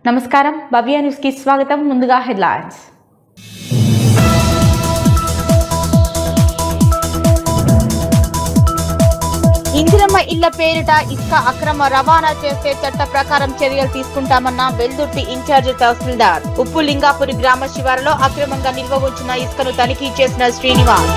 నమస్కారం, భవ్య న్యూస్ కి స్వాగతం. ముందుగా హెడ్లైన్స్. ఇందిరమ్మ ఇళ్ల పేరిట ఇసుక అక్రమ రవాణా చేస్తే చట్ట ప్రకారం చర్యలు తీసుకుంటామన్న వెల్దుర్తి ఇన్ఛార్జ్ తహసీల్దార్. ఉప్పు లింగాపురి గ్రామ శివారులో అక్రమంగా నిల్వ ఉంచిన ఇసుకను తనిఖీ చేసిన శ్రీనివాస్.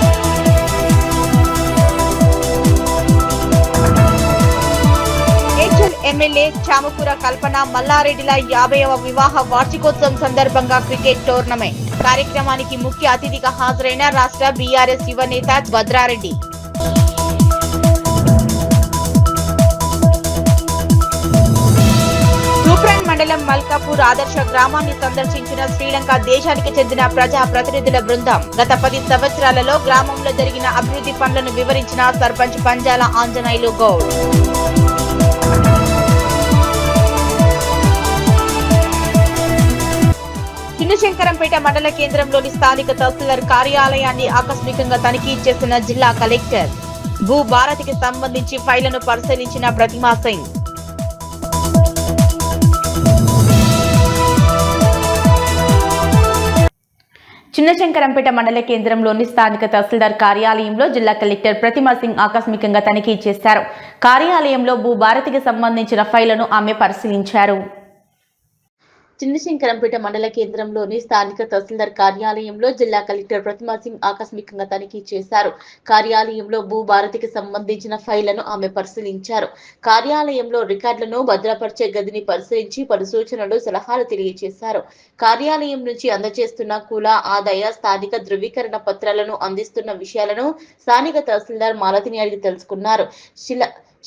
ఎమ్మెల్యే చామకూర కల్పన మల్లారెడ్డిల 50వ వివాహ వార్షికోత్సవం సందర్భంగా క్రికెట్ టోర్నమెంట్ కార్యక్రమానికి ముఖ్య అతిథిగా హాజరైన రాష్ట్ర బీఆర్ఎస్ యువ నేత భద్రారెడ్డి. తూప్రాన్ మండలం మల్కాపూర్ ఆదర్శ గ్రామాన్ని సందర్శించిన శ్రీలంక దేశానికి చెందిన ప్రజా ప్రతినిధుల బృందం. గత 10 సంవత్సరాలలో గ్రామంలో జరిగిన అభివృద్ధి పనులను వివరించిన సర్పంచ్ పంజాల ఆంజనేయులు గౌడ్. చిన్నశంకరంపేట మండల కేంద్రంలోని స్థానిక తహసీల్దార్ కార్యాలయాన్ని ఆకస్మికంగా తనిఖీ చేసిన జిల్లా కలెక్టర్. భూ భారతికి సంబంధించి ఫైళ్లను పరిశీలించిన ప్రతిమా సింగ్. చిన్నశంకరంపేట మండల కేంద్రంలోని స్థానిక తహసీల్దార్ కార్యాలయంలో జిల్లా కలెక్టర్ ప్రతిమా సింగ్ ఆకస్మికంగా తనిఖీ చేశారు. కార్యాలయంలో భూ భారతికి సంబంధించిన ఫైళ్లను ఆమె పరిశీలించారు. చిన్నశంకరంపేట మండల కేంద్రంలోని స్థానిక తహసీల్దార్ కార్యాలయంలో జిల్లా కలెక్టర్ ప్రతిమా సింగ్ ఆకస్మికంగా తనిఖీ చేశారు. కార్యాలయంలో భూ భారతికి సంబంధించిన ఫైళ్లను ఆమె పరిశీలించారు. కార్యాలయంలో రికార్డులను భద్రపరిచే గదిని పరిశీలించి పలు సూచనలు, సలహాలు తెలియజేశారు. కార్యాలయం నుంచి అందజేస్తున్న కుల, ఆదాయ, స్థానిక ధృవీకరణ పత్రాలను అందిస్తున్న విషయాలను స్థానిక తహసీల్దార్ మాలతిని అడిగి తెలుసుకున్నారు.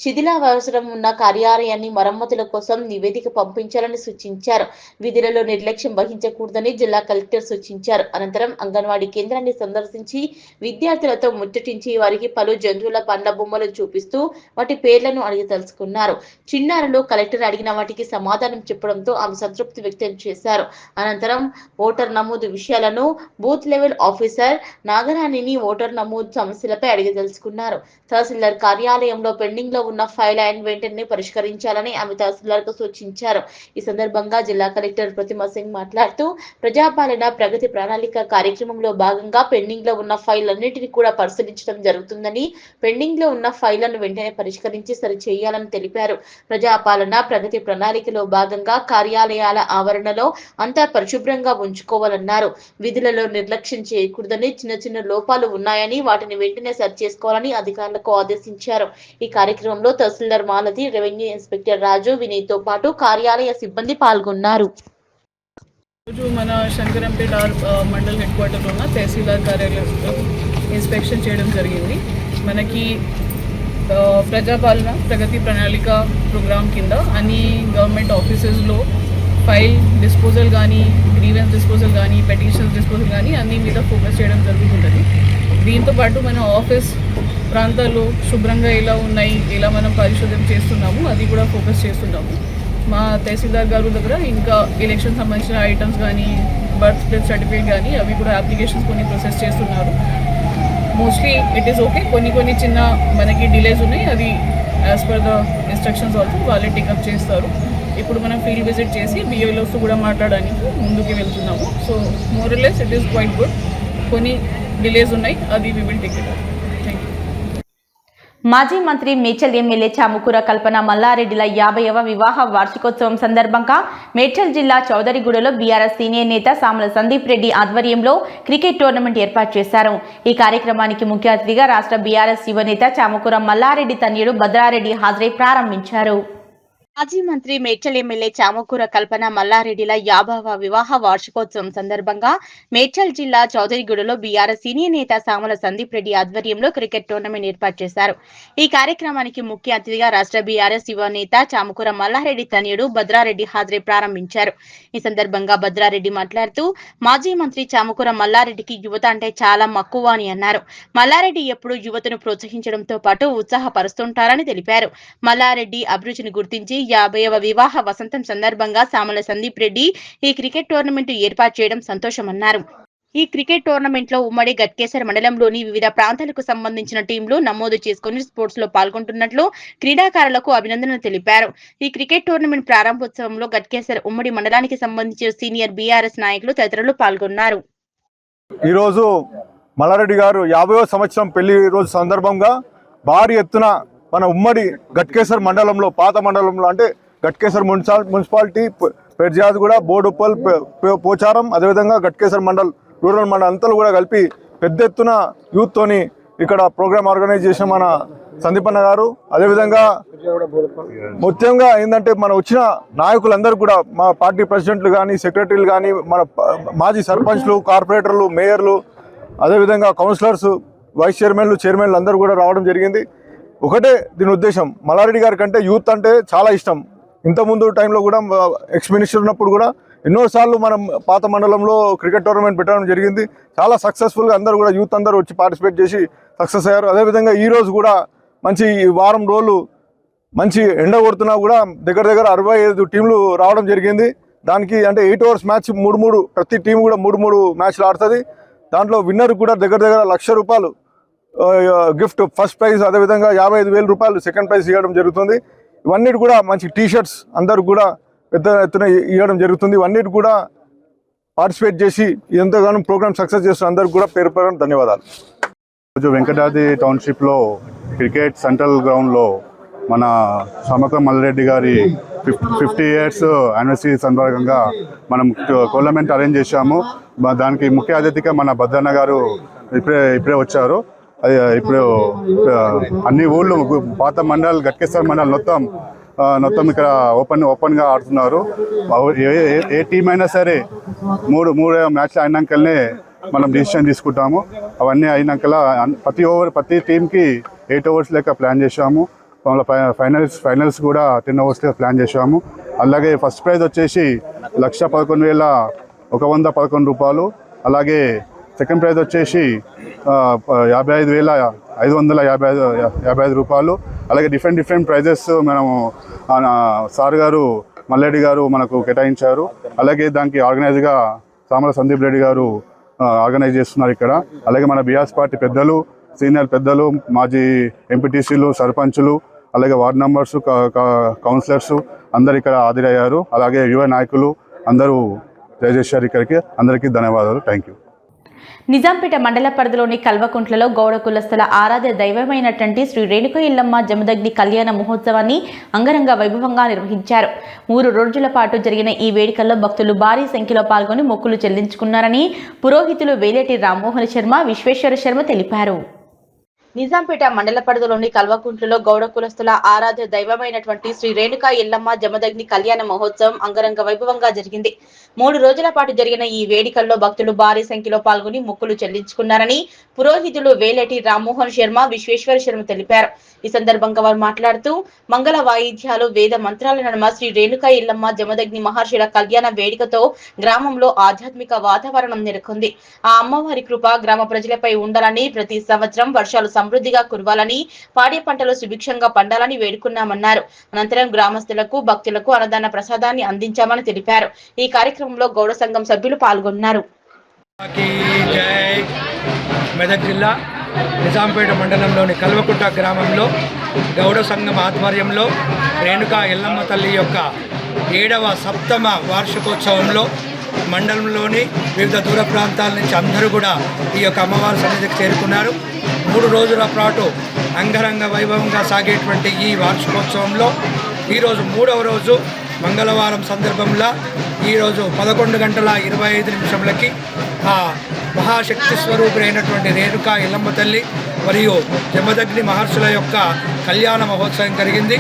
శిథిలావసరం ఉన్న కార్యాలయాన్ని మరమ్మతుల కోసం నివేదిక పంపించాలని సూచించారు. విధులలో నిర్లక్ష్యం వహించకూడదని జిల్లా కలెక్టర్ సూచించారు. అనంతరం అంగన్వాడీ కేంద్రాన్ని సందర్శించి విద్యార్థులతో ముచ్చటించి వారికి పలు జంతువుల పండ్ల బొమ్మలు చూపిస్తూ వాటి పేర్లను అడిగి తెలుసుకున్నారు. చిన్నారులు కలెక్టర్ అడిగిన వాటికి సమాధానం చెప్పడంతో ఆమె సంతృప్తి వ్యక్తం చేశారు. అనంతరం ఓటర్ నమోదు విషయాలను బూత్ లెవెల్ ఆఫీసర్ నాగరాణిని ఓటర్ నమోదు సమస్యలపై అడిగి తెలుసుకున్నారు. తహసీల్దార్ కార్యాలయంలో పెండింగ్ లో ఉన్న ఫైల్ వెంటనే పరిష్కరించాలని ఆమె తహసీల్దార్కు సూచించారు. ఈ సందర్భంగా జిల్లా కలెక్టర్ ప్రతిమా సింగ్ మాట్లాడుతూ ప్రజాపాలన ప్రగతి ప్రణాళిక కార్యక్రమంలో భాగంగా పెండింగ్ లో ఉన్న ఫైళ్లన్నింటినీ కూడా పరిశీలించడం జరుగుతుందని, పెండింగ్ లో ఉన్న ఫైళ్లను వెంటనే పరిష్కరించి సరిచేయాలని తెలిపారు. ప్రజాపాలన ప్రగతి ప్రణాళికలో భాగంగా కార్యాలయాల ఆవరణలో అంతా పరిశుభ్రంగా ఉంచుకోవాలన్నారు. విధులలో నిర్లక్ష్యం చేయకూడదని, చిన్న చిన్న లోపాలు ఉన్నాయని వాటిని వెంటనే సరిచేసుకోవాలని అధికారులకు ఆదేశించారు. ఈ కార్యక్రమంలో తహసీల్దార్ మాలతి, రెవెన్యూ ఇన్స్పెక్టర్ రాజు, వినయ్ తో పాటు కార్యాలయ సిబ్బంది పాల్గొన్నారు. మన శంకరంపేట మండల్ హెడ్ క్వార్టర్ ఉన్న తహసీల్దార్ కార్యాలయంలో ఇన్స్పెక్షన్ చేయడం జరిగింది. మనకి ప్రజాపాలన ప్రగతి ప్రణాళిక ప్రోగ్రామ్ కింద అన్ని గవర్నమెంట్ ఆఫీసెస్లో ఫైల్ డిస్పోజల్ కానీ, గ్రీవెన్స్ డిస్పోజల్ కానీ, పెటిషన్స్ డిస్పోజల్ కానీ అన్ని మీద ఫోకస్ చేయడం జరుగుతుంటుంది. దీంతోపాటు మన ఆఫీస్ ప్రాంతాల్లో శుభ్రంగా ఎలా ఉన్నాయి, ఎలా మనం పరిశోధన చేస్తున్నాము అది కూడా ఫోకస్ చేస్తున్నాము. మా తహసీల్దార్ గారు దగ్గర ఇంకా ఎలక్షన్ సంబంధించిన ఐటమ్స్ కానీ, బర్త్ డెత్ సర్టిఫికేట్ కానీ అవి కూడా అప్లికేషన్స్ కొన్ని ప్రొసెస్ చేస్తున్నారు. Mostly it is okay. కొన్ని చిన్న మనకి డిలేస్ ఉన్నాయి, అది as per the instructions also వాళ్ళే టేకప్ చేస్తారు. ఇప్పుడు మనం ఫీల్డ్ విజిట్ చేసి బిఎల్ఓస్ కూడా మాట్లాడడానికి ముందుకు వెళ్తున్నాము. So morale is it is quite good. కొన్ని డిలేస్ ఉన్నాయి, అది we will take it up. మాజీ మంత్రి మేడ్చల్ ఎమ్మెల్యే చామకూర కల్పన మల్లారెడ్డిల 50వ వివాహ వార్షికోత్సవం సందర్భంగా మేడ్చల్ జిల్లా చౌదరిగూడలో బీఆర్ఎస్ సీనియర్ నేత సామల సందీప్ రెడ్డి ఆధ్వర్యంలో క్రికెట్ టోర్నమెంట్ ఏర్పాటు చేశారు. ఈ కార్యక్రమానికి ముఖ్య అతిథిగా రాష్ట్ర బీఆర్ఎస్ యువ నేత చామకూర మల్లారెడ్డి తనయుడు భద్రారెడ్డి హాజరై ప్రారంభించారు. మాజీ మంత్రి మేడ్చల్ ఎమ్మెల్యే చామకూర కల్పన మల్లారెడ్డిల 50వ వివాహ వార్షికోత్సవం సందర్భంగా మేడ్చల్ జిల్లా చౌదరిగూడలో బీఆర్ఎస్ సీనియర్ నేత సామల సందీప్ రెడ్డి ఆధ్వర్యంలో క్రికెట్ టోర్నమెంట్ ఏర్పాటు చేశారు. ఈ కార్యక్రమానికి ముఖ్య అతిథిగా రాష్ట్ర బీఆర్ఎస్ యువ నేత చామకూర మల్లారెడ్డి తనయుడు భద్రారెడ్డి హాజరై ప్రారంభించారు. ఈ సందర్భంగా భద్రారెడ్డి మాట్లాడుతూ మాజీ మంత్రి చామకూర మల్లారెడ్డికి యువత అంటే చాలా మక్కువ అని అన్నారు. మల్లారెడ్డి ఎప్పుడూ యువతను ప్రోత్సహించడంతో పాటు ఉత్సాహపరుస్తుంటారని తెలిపారు. మల్లారెడ్డి అభిరుచిని గుర్తించి 50వ వివాహ వసంతం సందర్భంగా సామల సందీప్ రెడ్డి ఈ క్రికెట్ టోర్నమెంట్ ఏర్పాటు చేయడం సంతోషమన్నారు. ఈ క్రికెట్ టోర్నమెంట్ లో ఉమ్మడి గట్కేసర్ మండలంలోని వివిధ ప్రాంతాలకు సంబంధించిన టీంలు నమోదు చేసుకుని స్పోర్ట్స్ లో పాల్గొంటున్నట్లు క్రీడాకారులకు అభినందనలు తెలిపారు. ఈ క్రికెట్ టోర్నమెంట్ ప్రారంభోత్సవంలో గట్కేసర్ ఉమ్మడి మండలానికి సంబంధించిన సీనియర్ బీఆర్ఎస్ నాయకులు తదితరులు పాల్గొన్నారు. ఈ రోజు మల్లారెడ్డి గారు 50వ సంవత్సరం పెళ్లి రోజు సందర్భంగా భారీ ఎత్తున మన ఉమ్మడి గట్కేసర్ మండలంలో పాత మండలంలో అంటే గట్కేసర్ మున్సిపాలిటీ పెర్జాద్గూడ బోడుప్పల్ పోచారం అదేవిధంగా గట్కేసర్ మండల్ రూరల్ మండల్ అంతా కూడా కలిపి పెద్ద ఎత్తున యూత్ తోని ఇక్కడ ప్రోగ్రామ్ ఆర్గనైజ్ చేసిన మన సందీపన్న గారు అదేవిధంగా ముఖ్యంగా ఏంటంటే మన వచ్చిన నాయకులందరూ కూడా మా పార్టీ ప్రెసిడెంట్లు కానీ సెక్రటరీలు కానీ మన మాజీ సర్పంచ్లు కార్పొరేటర్లు మేయర్లు అదేవిధంగా కౌన్సిలర్స్ వైస్ చైర్మన్లు అందరూ కూడా రావడం జరిగింది. ఒకటే దీని ఉద్దేశం, మల్లారెడ్డి గారి కంటే యూత్ అంటే చాలా ఇష్టం. ఇంతకుముందు టైంలో కూడా ఎక్స్ మినిస్టర్ ఉన్నప్పుడు కూడా ఎన్నోసార్లు మనం పాత మండలంలో క్రికెట్ టోర్నమెంట్ పెట్టడం జరిగింది. చాలా సక్సెస్ఫుల్గా అందరూ కూడా యూత్ అందరూ వచ్చి పార్టిసిపేట్ చేసి సక్సెస్ అయ్యారు. అదేవిధంగా ఈరోజు కూడా మంచి వారం రోజులు మంచి ఎండ కొడుతున్నా కూడా దగ్గర 65 టీంలు రావడం జరిగింది. దానికి అంటే 8 ఓవర్స్ మ్యాచ్ 3 ప్రతి టీం కూడా 3 మ్యాచ్లు ఆడుతుంది. దాంట్లో విన్నర్ కూడా దగ్గర ₹1,00,000 గిఫ్ట్ ఫస్ట్ ప్రైజ్, అదేవిధంగా 55,000 రూపాయలు సెకండ్ ప్రైజ్ ఇవ్వడం జరుగుతుంది. ఇవన్నీ కూడా మంచి టీషర్ట్స్ అందరు కూడా పెద్ద ఎత్తున ఇవ్వడం జరుగుతుంది. ఇవన్నీ కూడా పార్టిసిపేట్ చేసి ఎంతగానో ప్రోగ్రామ్ సక్సెస్ చేస్తున్న అందరికి కూడా పేరు పేరు ధన్యవాదాలు. రోజు వెంకటాద్రి టౌన్షిప్లో క్రికెట్ సెంట్రల్ గ్రౌండ్లో మన సమక మల్లారెడ్డి గారి 50 ఇయర్స్ యానివర్సరీ సందర్భంగా మనం టోర్నమెంట్ అరేంజ్ చేశాము. దానికి ముఖ్య అతిథిగా మన భద్రన్న గారు ఇప్పుడే వచ్చారు. ఇప్పుడు అన్ని ఊళ్ళు పాత మండల్ గట్కేసర్ మండల్ మొత్తం ఇక్కడ ఓపెన్గా ఆడుతున్నారు. ఏ టీం అయినా సరే మూడు మ్యాచ్లు అయినాకనే మనం డిసిషన్ తీసుకుంటాము. అవన్నీ అయినాక ప్రతి టీంకి 8 ఓవర్స్ లెక్క ప్లాన్ చేశాము. ఫైనల్స్ కూడా 10 ఓవర్స్ లెక్క ప్లాన్ చేశాము. అలాగే ఫస్ట్ ప్రైజ్ వచ్చేసి ₹111,111. అలాగే సెకండ్ ప్రైజ్ వచ్చేసి ₹55,555. అలాగే డిఫరెంట్ ప్రైజెస్ మనము సార్ గారు మల్లారెడ్డి గారు మనకు కేటాయించారు. అలాగే దానికి ఆర్గనైజ్గా సామల సందీప్ రెడ్డి గారు ఆర్గనైజ్ చేస్తున్నారు ఇక్కడ. అలాగే మన బీఆర్ఎస్ పార్టీ పెద్దలు, సీనియర్ పెద్దలు, మాజీ ఎంపీటీసీలు, సర్పంచులు, అలాగే వార్డు మెంబర్స్, కౌన్సిలర్స్ అందరు ఇక్కడ హాజరయ్యారు. అలాగే యువ నాయకులు అందరూ దయచేశారు ఇక్కడికి. అందరికీ ధన్యవాదాలు. Thank you. నిజాంపేట మండల పరిధిలోని కల్వకుంట్లలో గౌడ కులస్తుల ఆరాధ్య దైవమైనటువంటి శ్రీ రేణుక ఎల్లమ్మ జమదగ్ని కళ్యాణ మహోత్సవాన్ని అంగరంగ వైభవంగా నిర్వహించారు. 3 రోజుల పాటు జరిగిన ఈ వేడుకల్లో భక్తులు భారీ సంఖ్యలో పాల్గొని మొక్కులు చెల్లించుకున్నారని పురోహితులు వేలేటి రామ్మోహన్ శర్మ, విశ్వేశ్వర శర్మ తెలిపారు. నిజాంపేట మండల పరిధిలోని కల్వకుంట్లలో గౌడ కులస్తుల ఆరాధ్య దైవమైనటువంటి శ్రీ రేణుక ఎల్లమ్మ జమదగ్ని కళ్యాణ మహోత్సవం అంగరంగ వైభవంగా జరిగింది. 3 రోజుల పాటు జరిగిన ఈ వేడుకల్లో భక్తులు భారీ సంఖ్యలో పాల్గొని మొక్కులు చెల్లించుకున్నారని పురోహితులు వేలేటి రామ్మోహన్ శర్మ, విశ్వేశ్వర శర్మ తెలిపారు. ఈ సందర్భంగా వారు మాట్లాడుతూ మంగళ వాయిద్యాలు, వేద మంత్రాల నడుమ శ్రీ రేణుక ఎల్లమ్మ జమదగ్ని మహర్షుల కళ్యాణ వేడుకతో గ్రామంలో ఆధ్యాత్మిక వాతావరణం నెలకొంది. ఆ అమ్మవారి కృప గ్రామ ప్రజలపై ఉండాలని, ప్రతి సంవత్సరం వర్షాలు సమృద్ధిగా కురవాలని, పాడి పంటలు సుభిక్షంగా పండాలని వేడుకున్నామన్నారు. అనంతరం గ్రామస్తులకు, భక్తులకు అన్నదాన ప్రసాదాన్ని అందించామని తెలిపారు. ఈ కార్యక్రమంలో గౌడ సంఘం సభ్యులు పాల్గొన్నారు. మెదక్ జిల్లా నిజాంపేట మండలంలోని కల్వకుంట గ్రామంలో గౌడ సంఘం ఆధ్వర్యంలో రేణుకా ఎల్లమ్మ తల్లి యొక్క 7వ సప్తమ వార్షికోత్సవంలో మండలంలోని వివిధ దూర ప్రాంతాల నుంచి అందరూ కూడా ఈ యొక్క అమ్మవారి సన్నిధికి చేరుకున్నారు. 3 రోజుల పాటు అంగరంగ వైభవంగా సాగేటువంటి ఈ వార్షికోత్సవంలో ఈరోజు 3వ రోజు మంగళవారం సందర్భంలో ఈరోజు 11:25 ఆ మహాశక్తి స్వరూపుడైనటువంటి రేణుకా ఎల్లమ్మ తల్లి మరియు జమదగ్ని మహర్షుల యొక్క కళ్యాణ మహోత్సవం జరిగింది.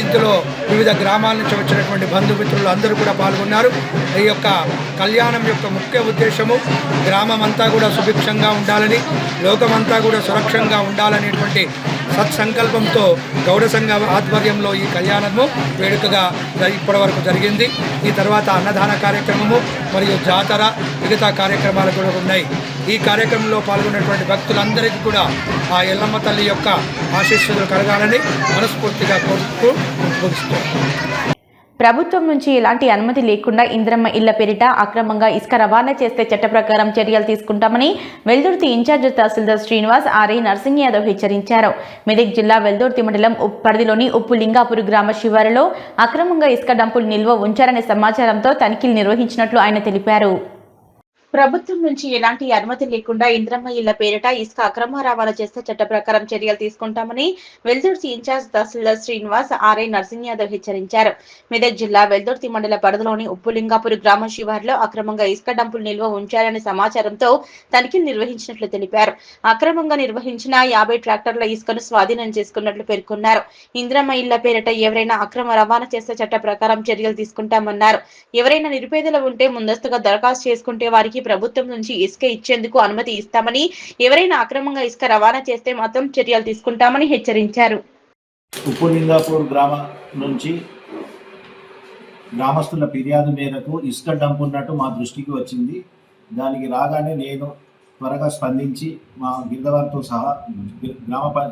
ఇందులో వివిధ గ్రామాల నుంచి వచ్చినటువంటి బంధుమిత్రులు అందరూ కూడా పాల్గొన్నారు. ఈ యొక్క కళ్యాణం యొక్క ముఖ్య ఉద్దేశము గ్రామం అంతా కూడా సుభిక్షంగా ఉండాలని, లోకమంతా కూడా సురక్షంగా ఉండాలనేటువంటి సత్సంకల్పంతో గౌడ సంఘ ఆధ్వర్యంలో ఈ కళ్యాణము వేడుకగా ఇప్పటి వరకు జరిగింది. ఈ తర్వాత అన్నదాన కార్యక్రమము మరియు జాతర, మిగతా కార్యక్రమాలు కూడా ఉన్నాయి. ఈ కార్యక్రమంలో పాల్గొన్నటువంటి భక్తులందరికీ కూడా ఆ ఎల్లమ్మ తల్లి యొక్క ఆశీస్సులు కలగాలని మనస్ఫూర్తిగా కోరుతూ ముగిస్తున్నాం. ప్రభుత్వం నుంచి ఎలాంటి అనుమతి లేకుండా ఇంద్రమ్మ ఇళ్ల పేరిట అక్రమంగా ఇసుక రవాణా చేస్తే చట్ట ప్రకారం చర్యలు తీసుకుంటామని వెల్దుర్తి ఇన్ఛార్జ్ తహసీల్దార్ శ్రీనివాస్ ఆర్ఐ నర్సింగ్ యాదవ్ హెచ్చరించారు. మెదక్ జిల్లా వెల్దుర్తి మండలం పరిధిలోని ఉప్పు లింగాపూర్ గ్రామ శివారులో అక్రమంగా ఇసుక డంపులు నిల్వ ఉంచారనే సమాచారంతో తనిఖీలు నిర్వహించినట్లు ఆయన తెలిపారు. ప్రభుత్వం నుంచి ఎలాంటి అనుమతి లేకుండా ఇంద్రమ్మ ఇళ్ల పేరిట ఇసుక అక్రమ రవాణా చేస్తే చట్ట ప్రకారం చర్యలు తీసుకుంటామని వెల్దుర్తి ఇన్ఛార్జ్ తహసీల్దార్ శ్రీనివాస్ ఆర్ఐ నర్సింగ్ యాదవ్ హెచ్చరించారు. మెదక్ జిల్లా వెల్దుర్తి మండల పరిధిలోని ఉప్పులింగాపూర్ గ్రామ శివారులో అక్రమంగా ఇసుక డంపులు నిల్వ ఉంచారనే సమాచారంతో తనిఖీలు నిర్వహించినట్లు తెలిపారు. అక్రమంగా నిర్వహించిన 50 ట్రాక్టర్ల ఇసుకను స్వాధీనం చేసుకున్నట్లు పేర్కొన్నారు. ఇంద్రమ్మ ఇళ్ల పేరిట ఎవరైనా అక్రమ రవాణా చేస్తే చట్ట ప్రకారం చర్యలు తీసుకుంటామన్నారు. ఎవరైనా నిరుపేదలు ఉంటే ముందస్తుగా దరఖాస్తు చేసుకుంటే వారికి ప్రభుత్వం నుంచి ఇసుక ఇచ్చేందుకు అనుమతి ఇస్తామని, ఎవరైనా అక్రమంగా ఇసుక రవాణా చేస్తే మాత్రం చర్యలు తీసుకుంటామని హెచ్చరించారు. ఉప్పులింగాపూర్ గ్రామం నుంచి గ్రామస్తుల ఫిర్యాదు మేరకు ఇసుక డంప్ ఉన్నట్టు మా దృష్టికి వచ్చింది. దానికి రాగానే నేను త్వరగా స్పందించి మా గిరిదవారితో సహా గ్రామ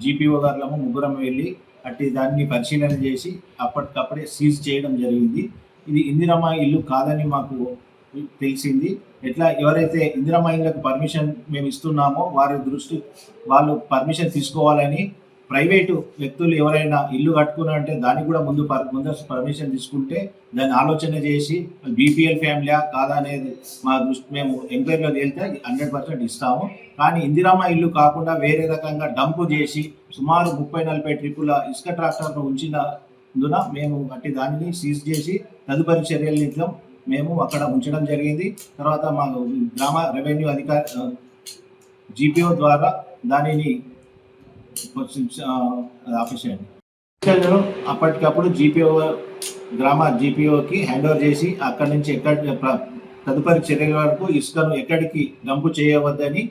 GPO గారులము ముగ్గురం వెళ్ళి అట్టి దాన్ని పరిశీలన చేసి అప్పటికప్పుడే సీజ్ చేయడం జరిగింది. ఇది ఇందిరమ్మ ఇల్లు కాదని మాకు తెలిసింది. ఎవరైతే ఇందిరమ్మ ఇళ్లకు పర్మిషన్ మేము ఇస్తున్నామో వాళ్ళు పర్మిషన్ తీసుకోవాలని, ప్రైవేటు వ్యక్తులు ఎవరైనా ఇల్లు కట్టుకున్నారంటే దానికి కూడా ముందు పర్మిషన్ తీసుకుంటే దాన్ని ఆలోచన చేసి BPL ఫ్యామిలీ కాదా అనేది మా మేము ఎంక్వైరీలో తేలితే 100% ఇస్తాము. కానీ ఇందిరమ్మ ఇల్లు కాకుండా వేరే రకంగా డంపు చేసి సుమారు 30-40 ట్రిప్పుల ఇసుక ట్రాక్టర్ను ఉంచినందున మేము అట్టి దానిని సీజ్ చేసి తదుపరి చర్యల నిమిత్తం మేము అక్కడ ఉంచడం జరిగింది. తర్వాత మా గ్రామ రెవెన్యూ అధికారి GPO ద్వారా దానిని ఆపేసేయండి. అప్పటికప్పుడు గ్రామ GPOకి హ్యాండ్ ఓవర్ చేసి అక్కడి నుంచి తదుపరి చర్యల వరకు ఇసుకను ఎక్కడికి డంపు చేయవద్దని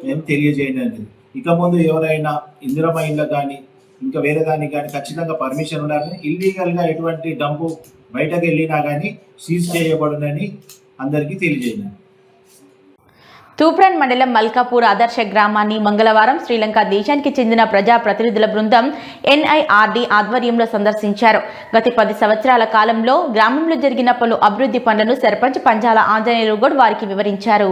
మేము తెలియజేయండి. ఇక ముందు ఎవరైనా ఇందిరమ్మ ఇళ్ళ కానీ ఇంకా వేరే దానికి కానీ ఖచ్చితంగా పర్మిషన్ ఉండాలని, ఇల్లీగల్గా ఎటువంటి డంపు బయటకు వెళ్ళినా కానీ సీజ్ చేయబడునని అందరికీ తెలియజేయండి. తూప్రాన్ మండలం మల్కాపూర్ ఆదర్శ గ్రామాన్ని మంగళవారం శ్రీలంక దేశానికి చెందిన ప్రజా ప్రతినిధుల బృందం NIRD ఆధ్వర్యంలో సందర్శించారు. గత 10 సంవత్సరాల కాలంలో గ్రామంలో జరిగిన పలు అభివృద్ధి పనులను సర్పంచ్ పంజాల ఆంజనేయులు గౌడ్ వారికి వివరించారు.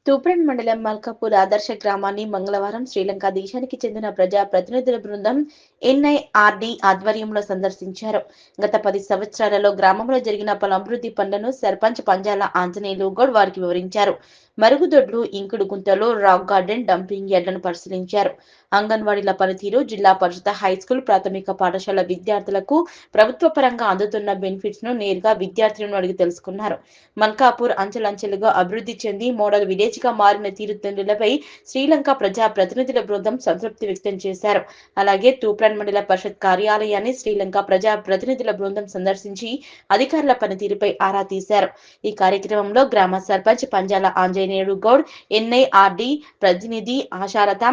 తూప్రాన్ మండలం మల్కాపూర్ ఆదర్శ గ్రామాన్ని మంగళవారం శ్రీలంక దేశానికి చెందిన ప్రజా ప్రతినిధుల బృందం NIRD ఆధ్వర్యంలో సందర్శించారు. గత 10 సంవత్సరాలలో గ్రామంలో జరిగిన పలు అభివృద్ధి పనులను సర్పంచ్ పంజాల ఆంజనేయులు గౌడ్ వారికి వివరించారు. మరుగుదొడ్లు, ఇంకుడు గుంతలు, రాక్ గార్డెన్, డంపింగ్ యార్డులను పరిశీలించారు. అంగన్వాడీల పనితీరు, జిల్లా పరిషత్ హైస్కూల్ ప్రాథమిక పాఠశాల విద్యార్థులకు ప్రభుత్వ పరంగా అందుతున్న బెనిఫిట్స్ ను నేరుగా విద్యార్థులను అడిగి తెలుసుకున్నారు. మల్కాపూర్ అంచెలంచెలుగా అభివృద్ధి చెంది మోడల్ విలేజ్ గా మారిన తీరుతెన్నులపై శ్రీలంక ప్రజా ప్రతినిధుల బృందం సంతృప్తి వ్యక్తం చేశారు. అలాగే తూప్రాన్ మండల పరిషత్ కార్యాలయాన్ని శ్రీలంక ప్రజా ప్రతినిధుల బృందం సందర్శించి అధికారుల పనితీరుపై ఆరా తీశారు. ఈ కార్యక్రమంలో గ్రామ సర్పంచ్ పంజాల ఆంజనేయులు గౌడ్, NIRD ప్రతినిధి Asharatha,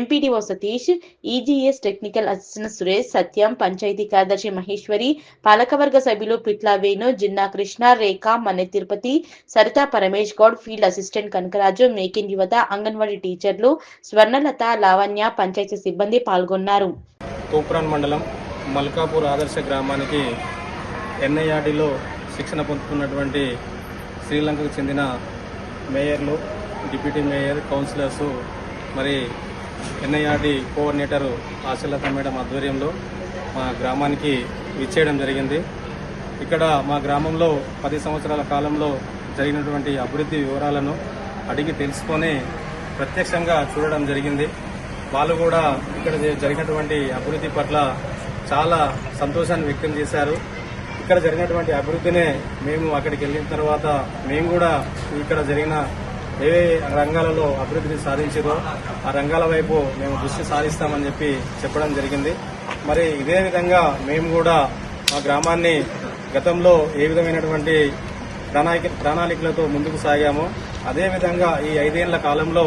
MPDO Satish, EGS technical assistant Suresh, Satyam, పంచాయతీ కార్యదర్శి మహేశ్వరి, పాలకవర్గ సభ్యులు Pitla Venu, Jinna Krishna, Rekha, Manne Tirupati, Saritha Paramesh Goud, field assistant Kanakaraju, make in యువత, అంగన్వాడీ టీచర్లు, స్వర్ణలత, లావణ్య, పంచాయతీ సిబ్బంది పాల్గొన్నారు. తూప్రాన్ మండలం మల్కాపూర్ ఆదర్శ గ్రామానికి NIRDలో శిక్షణ పొందుతున్నటువంటి శ్రీలంకకు చెందిన మేయర్లు, డిప్యూటీ మేయర్, కౌన్సిలర్సు, మరి NIRD కోఆర్డినేటర్ ఆశలత మేడం ఆధ్వర్యంలో మా గ్రామానికి విచ్చేయడం జరిగింది. ఇక్కడ మా గ్రామంలో 10 సంవత్సరాల కాలంలో జరిగినటువంటి అభివృద్ధి వివరాలను అడిగి తెలుసుకొని ప్రత్యక్షంగా చూడడం జరిగింది. వాళ్ళు కూడా ఇక్కడ జరిగినటువంటి అభివృద్ధి పట్ల చాలా సంతోషాన్ని వ్యక్తం చేశారు. ఇక్కడ జరిగినటువంటి అభివృద్ధినే మేము అక్కడికి వెళ్ళిన తర్వాత మేము కూడా ఇక్కడ జరిగిన ఏ రంగాలలో అభివృద్ధిని సాధించారో ఆ రంగాల వైపు మేము దృష్టి సారిస్తామని చెప్పడం జరిగింది. మరి ఇదే విధంగా మేము కూడా మా గ్రామాన్ని గతంలో ఏ విధమైనటువంటి ప్రణాళికలతో ముందుకు సాగామో అదేవిధంగా ఈ 5 ఏళ్ల కాలంలో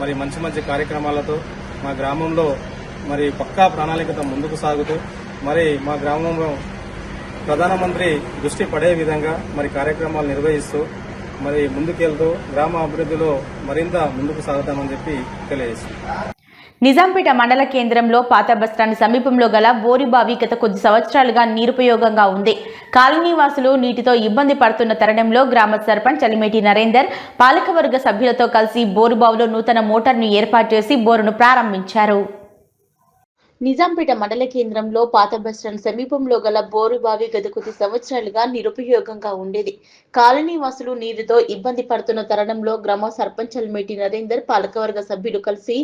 మరి మంచి మంచి కార్యక్రమాలతో మా గ్రామంలో మరి పక్కా ప్రణాళికతో ముందుకు సాగుతూ మరి మా గ్రామంలో ప్రధానమంత్రి దృష్టి పడే విధంగా మరి కార్యక్రమాలు నిర్వహిస్తూ మరి ముందుకెళ్తూ గ్రామ అభివృద్ధిలో మరింత ముందుకు సాగుతామని తెలియజేస్తుంది. నిజాంపేట మండల కేంద్రంలో పాత బస్టాండ్ సమీపంలో గల బోరిబావి గత కొద్ది సంవత్సరాలుగా నిరుపయోగంగా ఉంది. కాలనీ వాసులు నీటితో ఇబ్బంది పడుతున్న తరుణంలో గ్రామ సర్పంచ్ చలిమేటి నరేందర్ పాలకవర్గ సభ్యులతో కలిసి బోరుబావిలో నూతన మోటార్ను ఏర్పాటు చేసి బోరును ప్రారంభించారు. నిజాంపేట మండల కేంద్రంలో పాత బస్టాండ్ సమీపంలో గల బోరుబావి గత కొద్ది సంవత్సరాలుగా నిరుపయోగంగా ఉండేది. కాలనీ వాసులు నీరుతో ఇబ్బంది పడుతున్న తరుణంలో గ్రామ సర్పంచ్ చల్మేటి నరేందర్ పాలకవర్గ సభ్యులు కలిసి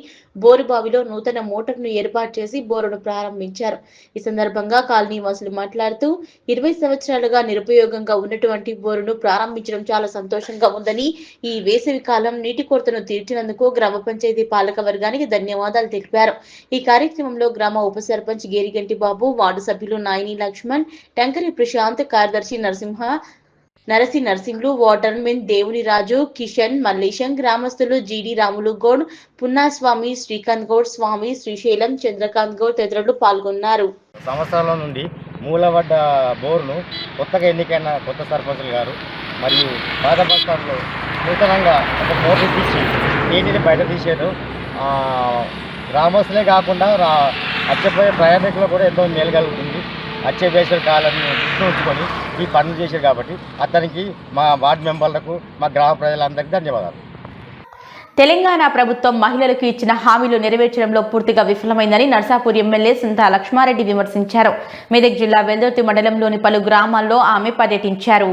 బోరుబావిలో నూతన మోటార్ను ఏర్పాటు చేసి బోరును ప్రారంభించారు. ఈ సందర్భంగా కాలనీ వాసులు మాట్లాడుతూ 20 సంవత్సరాలుగా నిరుపయోగంగా ఉన్నటువంటి బోరును ప్రారంభించడం చాలా సంతోషంగా ఉందని, ఈ వేసవి కాలం నీటి కొరతను తీర్చినందుకు గ్రామ పంచాయతీ పాలక వర్గానికి ధన్యవాదాలు తెలిపారు. ఈ కార్యక్రమంలో గ్రామ ఉప సర్పంచ్ గేరిగంటి బాబు, వార్డు సభ్యులు నాయని లక్ష్మణ్, టంకరి ప్రశాంత్, కార్యదర్శి నరసి నర్సింగ్లు, వాటర్ మెన్ దేవుని రాజు, కిషన్, మల్లేశం, గ్రామస్తులు జీడి రాములు గౌడ్, పున్నాస్వామి, శ్రీకాంత్ గౌడ్, స్వామి, శ్రీశైలం, చంద్రకాంత్ గౌడ్ తదితరులు పాల్గొన్నారు. సంవత్సరాల నుండి మూలబడ్డ బోర్ను కొత్తగా ఎన్నికైన కొత్త సర్పంచులు గారు మరియు పాత బస్టాండ్లో నూతనంగా ఒక మోటార్ తీసి నీటిని బయట తీసారు. గ్రామస్తులే కాకుండా వచ్చేపోయే ప్రయాణికులు కూడా ఎంతో మేలు కలుగుతుంది. వచ్చే వేసవి కాలాన్ని దృష్టి ఉంచుకొని ఈ పనులు చేశారు కాబట్టి అతనికి మా వార్డు మెంబర్లకు, మా గ్రామ ప్రజలందరికీ ధన్యవాదాలు. తెలంగాణ ప్రభుత్వం మహిళలకు ఇచ్చిన హామీలు నెరవేర్చడంలో పూర్తిగా విఫలమైందని నర్సాపూర్ ఎమ్మెల్యే సుంతా లక్ష్మారెడ్డి విమర్శించారు. మెదక్ జిల్లా వెల్దుర్తి మండలంలోని పలు గ్రామాల్లో ఆమె పర్యటించారు.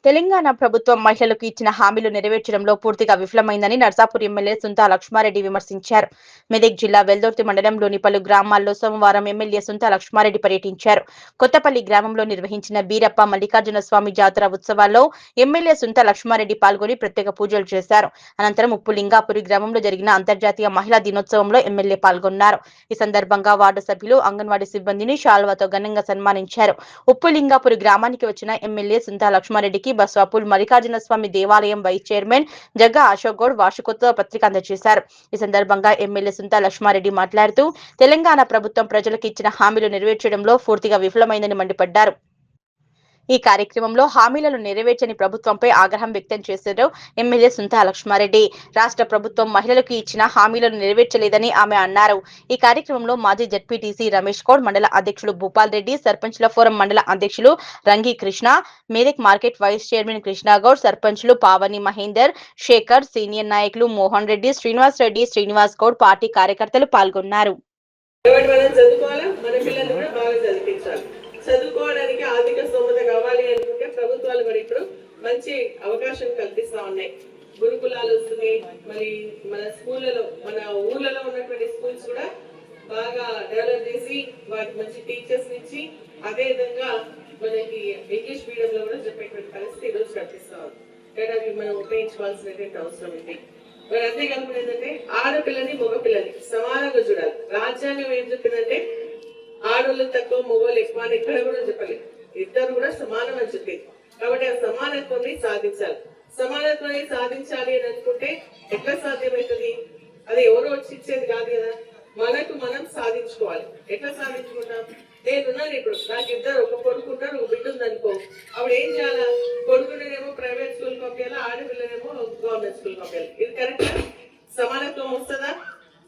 తెలంగాణ ప్రభుత్వం మహిళలకు ఇచ్చిన హామీలు నెరవేర్చడంలో పూర్తిగా విఫలమైందని నర్సాపూర్ ఎమ్మెల్యే సుంతా లక్ష్మారెడ్డి విమర్శించారు. మెదక్ జిల్లా వెల్దుర్తి మండలంలోని పలు గ్రామాల్లో సోమవారం ఎమ్మెల్యే సుంతా లక్ష్మారెడ్డి పర్యటించారు. కొత్తపల్లి గ్రామంలో నిర్వహించిన బీరప్ప మల్లికార్జున స్వామి జాతర ఉత్సవాల్లో ఎమ్మెల్యే సుంతా లక్ష్మారెడ్డి పాల్గొని ప్రత్యేక పూజలు చేశారు. అనంతరం ఉప్పులింగాపురి గ్రామంలో జరిగిన అంతర్జాతీయ మహిళా దినోత్సవంలో ఎమ్మెల్యే పాల్గొన్నారు. ఈ సందర్భంగా వార్డు సభ్యులు, అంగన్వాడీ సిబ్బందిని శాల్వాతో ఘనంగా సన్మానించారు. ఉప్పులింగాపురి గ్రామానికి వచ్చిన ఎమ్మెల్యే సుంతా లక్ష్మారెడ్డికి బస్వాపూల్ మల్లికార్జున స్వామి దేవాలయం వైస్ చైర్మన్ జగ్గా అశోక్ గౌడ్ వార్షికోత్సవ పత్రిక అందజేశారు. ఈ సందర్భంగా ఎమ్మెల్యే సుంతా లక్ష్మారెడ్డి మాట్లాడుతూ తెలంగాణ ప్రభుత్వం ప్రజలకు ఇచ్చిన హామీలు నెరవేర్చడంలో పూర్తిగా విఫలమైందని మండిపడ్డారు. ఈ కార్యక్రమంలో హామీలను నెరవేర్చని ప్రభుత్వంపై ఆగ్రహం వ్యక్తం చేశారు ఎమ్మెల్యే సుంతా లక్ష్మారెడ్డి. రాష్ట్ర ప్రభుత్వం మహిళలకు ఇచ్చిన హామీలను నెరవేర్చలేదని ఆమె అన్నారు. ఈ కార్యక్రమంలో మాజీ జడ్పీటీసీ రమేష్ గౌడ్, మండల అధ్యక్షులు భూపాల్ రెడ్డి, సర్పంచ్ల ఫోరం మండల అధ్యక్షులు Rangi Krishna, Medak market vice chairman Krishnagoud, సర్పంచ్లు పావని మహేందర్, శేఖర్, సీనియర్ నాయకులు మోహన్ రెడ్డి, శ్రీనివాస్ గౌడ్, పార్టీ కార్యకర్తలు పాల్గొన్నారు. చదువుకోవడానికి ఆర్థిక స్తోమత కావాలి అనుకుంటే ప్రభుత్వాలు కూడా ఇప్పుడు మంచి అవకాశం కల్పిస్తా ఉన్నాయి. గురుకులాలు వస్తున్నాయి. మరి మన స్కూళ్ళలో, మన ఊర్లలో ఉన్నటువంటి స్కూల్స్ కూడా బాగా డెవలప్ చేసి వాటికి మంచి టీచర్స్ ఇచ్చి అదే విధంగా మనకి ఇంగ్లీష్ మీడియంలో కూడా చెప్పేటువంటి పరిస్థితి ఈరోజు కల్పిస్తా ఉంది. కానీ అవి మనం ఉపయోగించుకోవాల్సినటువంటి అవసరం ఉంది. మరి అంతేకాకుండా ఏంటంటే ఆడపిల్లని మగపిల్లని సమానంగా చూడాలి. రాజ్యాంగం ఏం చెప్పిందంటే ఆడోళ్ళు తక్కువ, మగవాళ్ళు ఎక్కువ అని ఎక్కడ కూడా చెప్పలేదు. ఇద్దరు కూడా సమానం అని చెప్పింది. కాబట్టి ఆ సమానత్వాన్ని సాధించాలి. సమానత్వాన్ని సాధించాలి అని అనుకుంటే ఎట్లా సాధ్యమవుతుంది? అది ఎవరో వచ్చి ఇచ్చేది కాదు కదా, మనకు మనం సాధించుకోవాలి. ఎట్లా సాధించుకుంటాం? నేనున్నాను ఇప్పుడు, నాకు ఇద్దరు, ఒక కొడుకు ఉంటారు, ఒక బిడ్డ ఉందనుకో, అప్పుడు ఏం చేయాలా? కొడుకునేమో ప్రైవేట్ స్కూల్ పంపించాలా, ఆడపిల్లనేమో గవర్నమెంట్ స్కూల్ పంపించాలి. ఇది కరెక్టా? సమానత్వం వస్తుందా?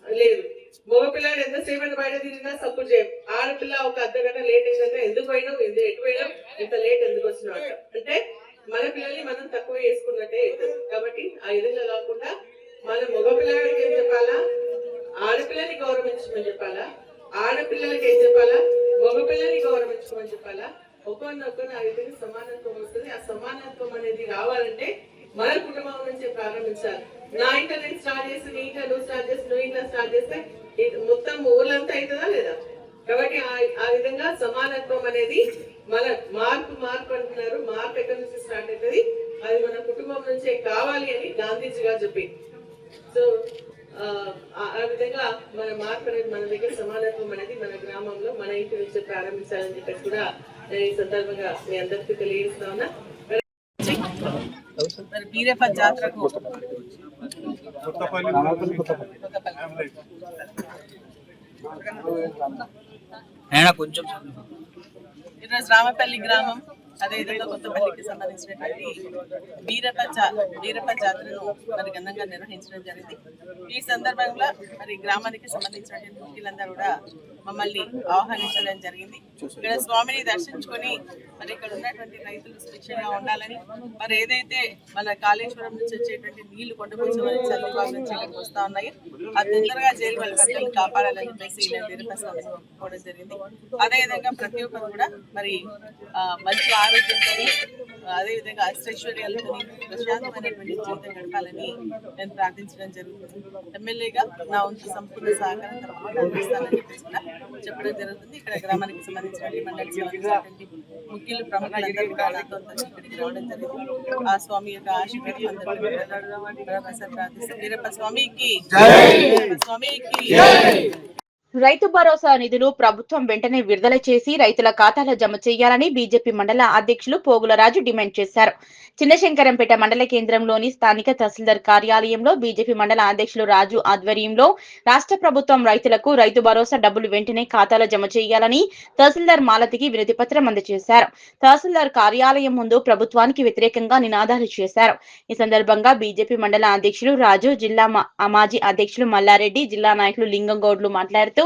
లేదు. మగపిల్లాడు ఎంతసేపు బయట తిరిగినా సపోర్ట్ చేయం. ఆడపిల్ల ఒక అర్ధగంట లేట్ అయిందంటే ఎందుకు పోయినావు, ఎటు పోయినావు, ఇంత లేట్ ఎందుకు వచ్చినావు అంటే మన పిల్లల్ని మనం తక్కువ చేసుకున్నట్టే అవుతుంది. కాబట్టి ఆ విధంగా కాకుండా మనం మగపిల్లాడికి ఏం చెప్పాలా? ఆడపిల్లని గౌరవించమని చెప్పాలా? ఆడపిల్లలకి ఏం చెప్పాలా? మగపిల్లని గౌరవించమని చెప్పాలా? ఒకరినొకరు ఆ విధంగా సమానత్వం వస్తుంది. ఆ సమానత్వం అనేది రావాలంటే మన కుటుంబం నుంచే ప్రారంభించాలి. నా ఇంట్లో నేను స్టార్ట్ చేసి, నీ ఇంట్లో నువ్వు స్టార్ట్ చేసి, నువ్వు ఇంట్లో స్టార్ట్ చేస్తే మొత్తం ఊళ్ళంతా అవుతుందా లేదా? కాబట్టి ఆ విధంగా సమానత్వం అనేది మన మార్పు అంటున్నారు. మార్పు ఎక్కడి నుంచి స్టార్ట్ అవుతుంది? అది మన కుటుంబం నుంచే కావాలి అని గాంధీజీ గారు చెప్పి. సో ఆ విధంగా మన మార్పు అనేది మన దగ్గర, సమానత్వం అనేది మన గ్రామంలో, మన ఇంటి నుంచి ప్రారంభించాలని చెప్పేసి కూడా నేను ఈ సందర్భంగా మీ అందరికీ తెలియజేస్తా ఉన్నా. మరి బీరప్ప జాతరకు ఈరోజు రామపల్లి గ్రామం అదేవిధంగా కొత్తపల్లికి సంబంధించినటువంటి వీరప్ప జాతరను మరి ఘనంగా నిర్వహించడం జరిగింది. ఈ సందర్భంగా మరి గ్రామానికి సంబంధించినటువంటి భక్తులందరూ కూడా మమ్మల్ని ఆహ్వానించడం జరిగింది. ఇక్కడ స్వామిని దర్శించుకొని మరి ఇక్కడ ఉన్నటువంటి రైతులు సురక్షంగా ఉండాలని, మరి ఏదైతే మన కాళేశ్వరం నుంచి వచ్చేటువంటి నీళ్లు కొండపోచమని చంద్రబాబు నుంచి ఇక్కడికి వస్తా ఉన్నాయో అది తొందరగా జైలు వాళ్ళ భక్తులను కాపాడాలని చెప్పేసి వీరప్ప స్వామిని కోవడం జరిగింది. అదేవిధంగా ప్రతి ఒక్కరు కూడా మరి మంచి ఆరోగ్యంతో అదేవిధంగా అష్టైశ్వర్యాలతో ప్రశాంతమైనటువంటి జీవితం గడపాలని నేను ప్రార్థించడం జరుగుతుంది. ఎమ్మెల్యేగా నా వంతు సంపూర్ణ సహకారం తప్పకుండా అందిస్తానని చెప్పేసి కూడా చెప్పడం జరుగుతుంది. ఇక్కడ గ్రామానికి సంబంధించినటువంటి మండలికి సంబంధించినటువంటి ముఖ్యులు ప్రముఖులందరూ కూడా నాతో ఇక్కడికి రావడం జరిగింది. ఆ స్వామి యొక్క ఆశీర్వాదం అందరికీ ప్రార్థిస్తాం. వీరప్ప స్వామికి రైతు భరోసా నిధులు ప్రభుత్వం వెంటనే విడుదల చేసి రైతుల ఖాతాలో జమ చేయాలని బీజేపీ మండల అధ్యక్షులు పోగులరాజు డిమాండ్ చేశారు. చిన్నశంకరంపేట మండల కేంద్రంలోని స్థానిక తహసీల్దార్ కార్యాలయంలో బీజేపీ మండల అధ్యక్షులు రాజు ఆధ్వర్యంలో రాష్ట్ర ప్రభుత్వం రైతులకు రైతు భరోసా డబ్బులు వెంటనే ఖాతాలో జమ చేయాలని తహసీల్దార్ మాలతికి వినతి పత్రం అందజేశారు. తహసీల్దార్ కార్యాలయం ముందు ప్రభుత్వానికి వ్యతిరేకంగా నినాదాలు చేశారు. ఈ సందర్భంగా బీజేపీ మండల అధ్యక్షులు రాజు, జిల్లా మాజీ అధ్యక్షులు మల్లారెడ్డి, జిల్లా నాయకులు లింగంగౌడ్లు మాట్లాడుతూ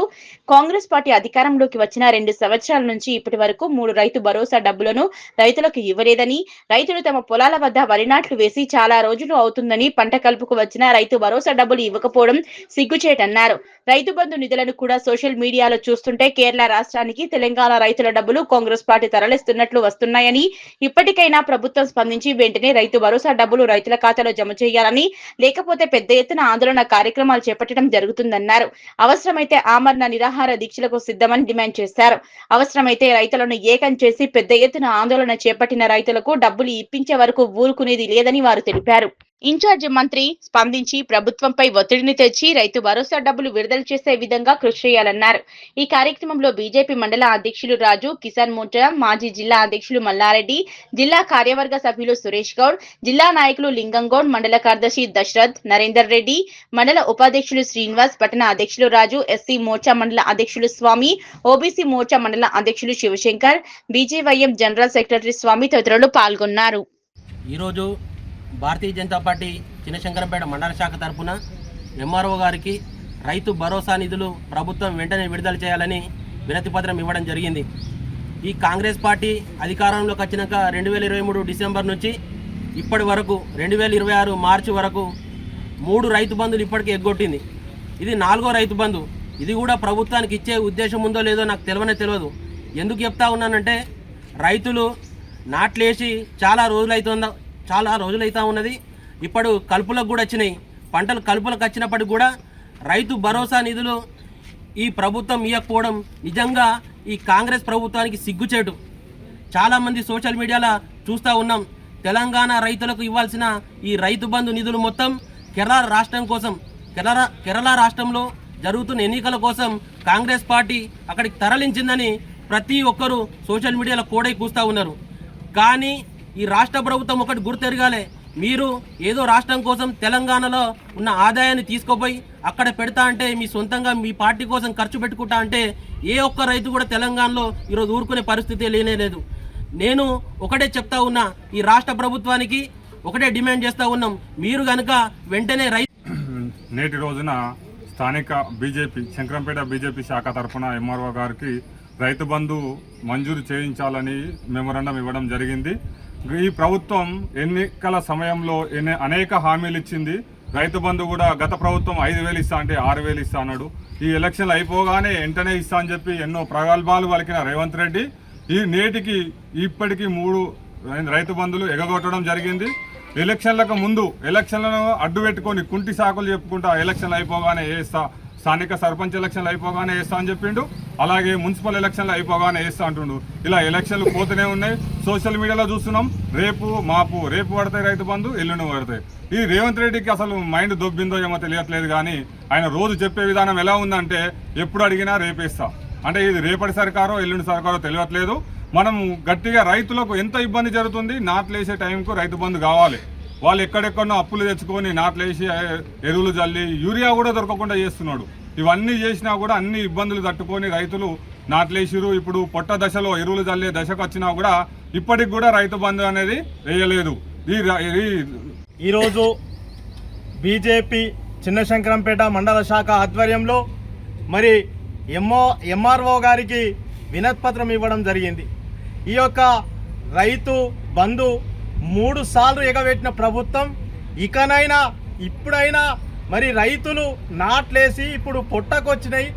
కాంగ్రెస్ పార్టీ అధికారంలోకి వచ్చిన 2 సంవత్సరాల నుంచి ఇప్పటి వరకు 3 రైతు భరోసా డబ్బులను రైతులకు ఇవ్వలేదని, రైతులు తమ పొలాల వద్ద వరి నాట్లు వేసి చాలా రోజులు అవుతుందని పంట కలుపుకు వచ్చిన రైతు భరోసా డబ్బులు ఇవ్వకపోవడం సిగ్గుచేటన్నారు. రైతు బంధు నిధులను కూడా సోషల్ మీడియాలో చూస్తుంటే కేరళ రాష్ట్రానికి తెలంగాణ రైతుల డబ్బులు కాంగ్రెస్ పార్టీ తరలిస్తున్నట్లు వస్తున్నాయని, ఇప్పటికైనా ప్రభుత్వం స్పందించి వెంటనే రైతు భరోసా డబ్బులు రైతుల ఖాతాలో జమ చేయాలని, లేకపోతే పెద్ద ఎత్తున ఆందోళన కార్యక్రమాలు చేపట్టడం జరుగుతుందన్నారు. అవసరమైతే ఆమరణ నిరాహార దీక్షలకు సిద్ధమని డిమాండ్ చేశారు. అవసరమైతే రైతులను ఏకం చేసి పెద్ద ఎత్తున ఆందోళన చేపట్టిన రైతులకు డబ్బులు ఇప్పించే వరకు ఊరుకునేది లేదని వారు తెలిపారు. ఇన్ఛార్జి మంత్రి స్పందించి ప్రభుత్వంపై ఒత్తిడిని తెచ్చి రైతు భరోసా డబ్బులు విడుదల చేసే విధంగా కృషి చేయాలన్నారు. ఈ కార్యక్రమంలో బీజేపీ మండల అధ్యక్షులు రాజు, కిసాన్ మోర్చా మాజీ జిల్లా అధ్యక్షులు మల్లారెడ్డి, జిల్లా కార్యవర్గ సభ్యులు సురేష్ గౌడ్, జిల్లా నాయకులు లింగంగౌడ్, మండల కార్యదర్శి దశరథ్, నరేందర్ రెడ్డి, మండల ఉపాధ్యక్షులు శ్రీనివాస్, పట్టణ అధ్యక్షులు రాజు, ఎస్సీ మోర్చా మండల అధ్యక్షులు స్వామి, ఓబీసీ మోర్చా మండల అధ్యక్షులు శివశంకర్, బీజేవైఎం జనరల్ సెక్రటరీ స్వామి తదితరులు పాల్గొన్నారు. ఈరోజు భారతీయ జనతా పార్టీ చిన్నశంకరంపేట మండల శాఖ తరఫున ఎంఆర్ఓ గారికి రైతు భరోసా నిధులు ప్రభుత్వం వెంటనే విడుదల చేయాలని వినతి పత్రం ఇవ్వడం జరిగింది. ఈ కాంగ్రెస్ పార్టీ అధికారంలోకి వచ్చినాక 2023 డిసెంబర్ నుంచి ఇప్పటి వరకు 2026 మార్చి వరకు 3 రైతు బంధులు ఇప్పటికే ఎగ్గొట్టింది. ఇది 4వ రైతు బంధు. ఇది కూడా ప్రభుత్వానికి ఇచ్చే ఉద్దేశం ఉందో లేదో నాకు తెలియదు. ఎందుకు చెప్తా ఉన్నానంటే రైతులు నాట్లేసి చాలా రోజులైతా ఉన్నది. ఇప్పుడు కలుపులకు కూడా వచ్చినాయి. పంటలు కలుపులకు వచ్చినప్పటికి కూడా రైతు భరోసా నిధులు ఈ ప్రభుత్వం ఇవ్వకపోవడం నిజంగా ఈ కాంగ్రెస్ ప్రభుత్వానికి సిగ్గుచేటు. చాలామంది సోషల్ మీడియాలో చూస్తూ ఉన్నాం. తెలంగాణ రైతులకు ఇవ్వాల్సిన ఈ రైతు బంధు నిధులు మొత్తం కేరళ రాష్ట్రంలో జరుగుతున్న ఎన్నికల కోసం కాంగ్రెస్ పార్టీ అక్కడికి తరలించిందని ప్రతి ఒక్కరూ సోషల్ మీడియాలో కోడై కూస్తూ ఉన్నారు. కానీ ఈ రాష్ట్ర ప్రభుత్వం ఒకటి గుర్తెరగాలి. మీరు ఏదో రాష్ట్రం కోసం తెలంగాణలో ఉన్న ఆదాయాన్ని తీసుకుపోయి అక్కడ పెడతా అంటే మీ సొంతంగా మీ పార్టీ కోసం ఖర్చు పెట్టుకుంటా అంటే ఏ ఒక్క రైతు కూడా తెలంగాణలో ఈరోజు ఊరుకునే పరిస్థితి లేనేలేదు. నేను ఒకటే చెప్తా ఉన్నా, ఈ రాష్ట్ర ప్రభుత్వానికి ఒకటే డిమాండ్ చేస్తూ ఉన్నాం, మీరు కనుక వెంటనే నేటి రోజున స్థానిక బీజేపీ శంకరంపేట బీజేపీ శాఖ తరఫున ఎంఆర్ఓ గారికి రైతు బంధు మంజూరు చేయించాలని మెమోరాండం ఇవ్వడం జరిగింది. ఈ ప్రభుత్వం ఎన్నికల సమయంలో అనేక హామీలు ఇచ్చింది. రైతు బంధు కూడా గత ప్రభుత్వం 5,000 ఇస్తా అంటే 6,000 ఇస్తా అన్నాడు. ఈ ఎలక్షన్లు అయిపోగానే వెంటనే ఇస్తా అని చెప్పి ఎన్నో ప్రగల్భాలు పలికిన రేవంత్ రెడ్డి ఇప్పటికీ 3 రైతు బంధులు ఎగగొట్టడం జరిగింది. ఎలక్షన్లకు ముందు ఎలక్షన్లను అడ్డు పెట్టుకొని కుంటి సాకులు చెప్పుకుంటా ఎలక్షన్లు అయిపోగానే వేస్తా, స్థానిక సర్పంచ్ ఎలక్షన్లు అయిపోగానే వేస్తా అని చెప్పిండు. అలాగే మున్సిపల్ ఎలక్షన్లు అయిపోగానే వేస్తా అంటుండు. ఇలా ఎలక్షన్లు పోతూనే ఉన్నాయి. సోషల్ మీడియాలో చూస్తున్నాం, రేపు పడతాయి రైతు బంధు, ఎల్లుండి పడతాయి. ఈ రేవంత్ రెడ్డికి అసలు మైండ్ దొబ్బిందో ఏమో తెలియట్లేదు. కానీ ఆయన రోజు చెప్పే విధానం ఎలా ఉందంటే ఎప్పుడు అడిగినా రేపేస్తా అంటే ఇది రేపటి సర్కారో ఎల్లుండి సర్కారో తెలియట్లేదు. మనం గట్టిగా రైతులకు ఎంత ఇబ్బంది జరుగుతుంది. నాట్లు వేసే టైంకు రైతు బంధు కావాలి. వాళ్ళు ఎక్కడెక్కడో అప్పులు తెచ్చుకొని నాట్లు వేసి ఎరువులు జల్లి యూరియా కూడా దొరకకుండా చేస్తున్నాడు. ఇవన్నీ చేసినా కూడా అన్ని ఇబ్బందులు తట్టుకొని రైతులు నాట్లేసిరు. ఇప్పుడు పొట్ట దశలో ఎరువులు చల్లే దశకు వచ్చినా కూడా ఇప్పటికి కూడా రైతు బంధు అనేది వేయలేదు. ఈరోజు బీజేపీ చిన్నశంకరంపేట మండల శాఖ ఆధ్వర్యంలో మరి ఎంఆర్ఓ గారికి వినతిపత్రం ఇవ్వడం జరిగింది. ఈ యొక్క రైతు బంధు 3 సార్లు ఎగబెట్టిన ప్రభుత్వం ఇప్పుడైనా మరి రైతులు నాట్లేసి ఇప్పుడు పొట్టకొచ్చినాయి,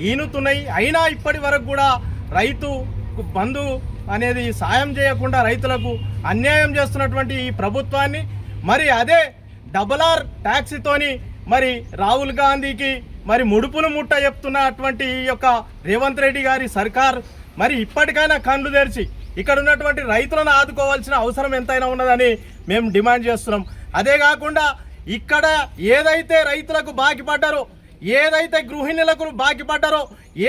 ఈనుతున్నాయి. అయినా ఇప్పటి వరకు కూడా రైతు బంధు అనేది సాయం చేయకుండా రైతులకు అన్యాయం చేస్తున్నటువంటి ఈ ప్రభుత్వాన్ని మరి అదే R ట్యాక్సీతోని మరి రాహుల్ గాంధీకి మరి ముడుపులు ముట్ట చెప్తున్నటువంటి ఈ యొక్క రేవంత్ రెడ్డి గారి సర్కార్ మరి ఇప్పటికైనా కళ్ళు తెరిచి ఇక్కడ ఉన్నటువంటి రైతులను ఆదుకోవాల్సిన అవసరం ఎంతైనా ఉన్నదని మేము డిమాండ్ చేస్తున్నాం. అదే కాకుండా ఇక్కడ ఏదైతే రైతులకు బాకీ పడ్డారో, ఏదైతే గృహిణులకు బాకీ పడ్డారో,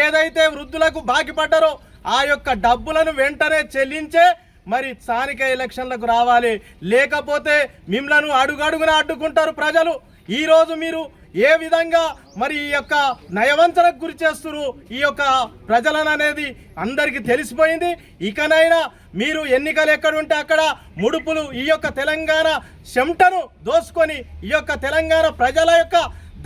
ఏదైతే వృద్ధులకు బాకీ పడ్డారో ఆ యొక్క డబ్బులను వెంటనే చెల్లించే మరి స్థానిక ఎలక్షన్లకు రావాలి. లేకపోతే మిమ్మల్ని అడుగడుగున అడ్డుకుంటారు ప్రజలు. ఈరోజు మీరు ఏ విధంగా మరి ఈ యొక్క నయవంచనకు గురి చేస్తున్నారు ఈ యొక్క ప్రజలను అనేది అందరికీ తెలిసిపోయింది. ఇకనైనా మీరు ఎన్నికలు ఎక్కడుంటే అక్కడ ముడుపులు ఈ యొక్క తెలంగాణ చెమటను దోసుకొని ఈ యొక్క తెలంగాణ ప్రజల యొక్క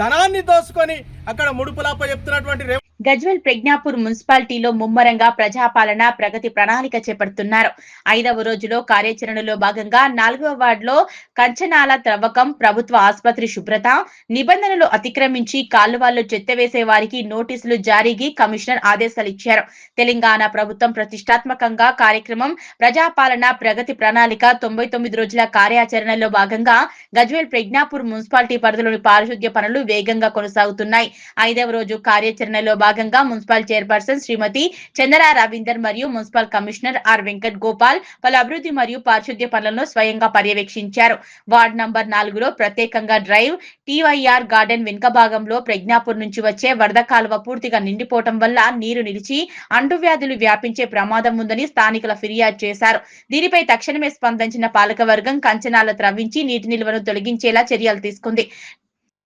ధనాన్ని దోసుకొని అక్కడ ముడుపులప్ప చెప్తున్నటువంటి గజ్వేల్ ప్రజ్ఞాపూర్ మున్సిపాలిటీలో ముమ్మరంగా ప్రజాపాలన ప్రగతి ప్రణాళిక చేపడుతున్నారు. 5వ రోజులో కార్యాచరణలో భాగంగా 4వ వార్డులో కంచనాల త్రవ్వకం, ప్రభుత్వ ఆసుపత్రి శుభ్రత, నిబంధనలు అతిక్రమించి కాలువల్లో చెత్త వేసే వారికి నోటీసులు జారీకి కమిషనర్ ఆదేశాలు ఇచ్చారు. తెలంగాణ ప్రభుత్వం ప్రతిష్టాత్మకంగా కార్యక్రమం ప్రజాపాలన ప్రగతి ప్రణాళిక 99 రోజుల కార్యాచరణలో భాగంగా గజ్వేల్ ప్రజ్ఞాపూర్ మున్సిపాలిటీ పరిధిలోని పారిశుద్ధ్య పనులు వేగంగా కొనసాగుతున్నాయి. 5వ రోజు కార్యాచరణలో భాగంగా మున్సిపల్ చైర్పర్సన్ శ్రీమతి చంద్ర రవీందర్ మరియు municipal commissioner R Venkat Gopal పలు అభివృద్ధి మరియు పారిశుద్ధ్య పనులను స్వయంగా పర్యవేక్షించారు. వార్డు నంబర్ 4లో ప్రత్యేకంగా డ్రైవ్, TYR గార్డెన్ వెనుక భాగంలో ప్రజ్ఞాపూర్ నుంచి వచ్చే వరద కాలువ పూర్తిగా నిండిపోవటం వల్ల నీరు నిలిచి అంటువ్యాధులు వ్యాపించే ప్రమాదం ఉందని స్థానికుల ఫిర్యాదు చేశారు. దీనిపై తక్షణమే స్పందించిన పాలకవర్గం కంచనాల త్రవ్వించి నీటి నిల్వను తొలగించేలా చర్యలు తీసుకుంది.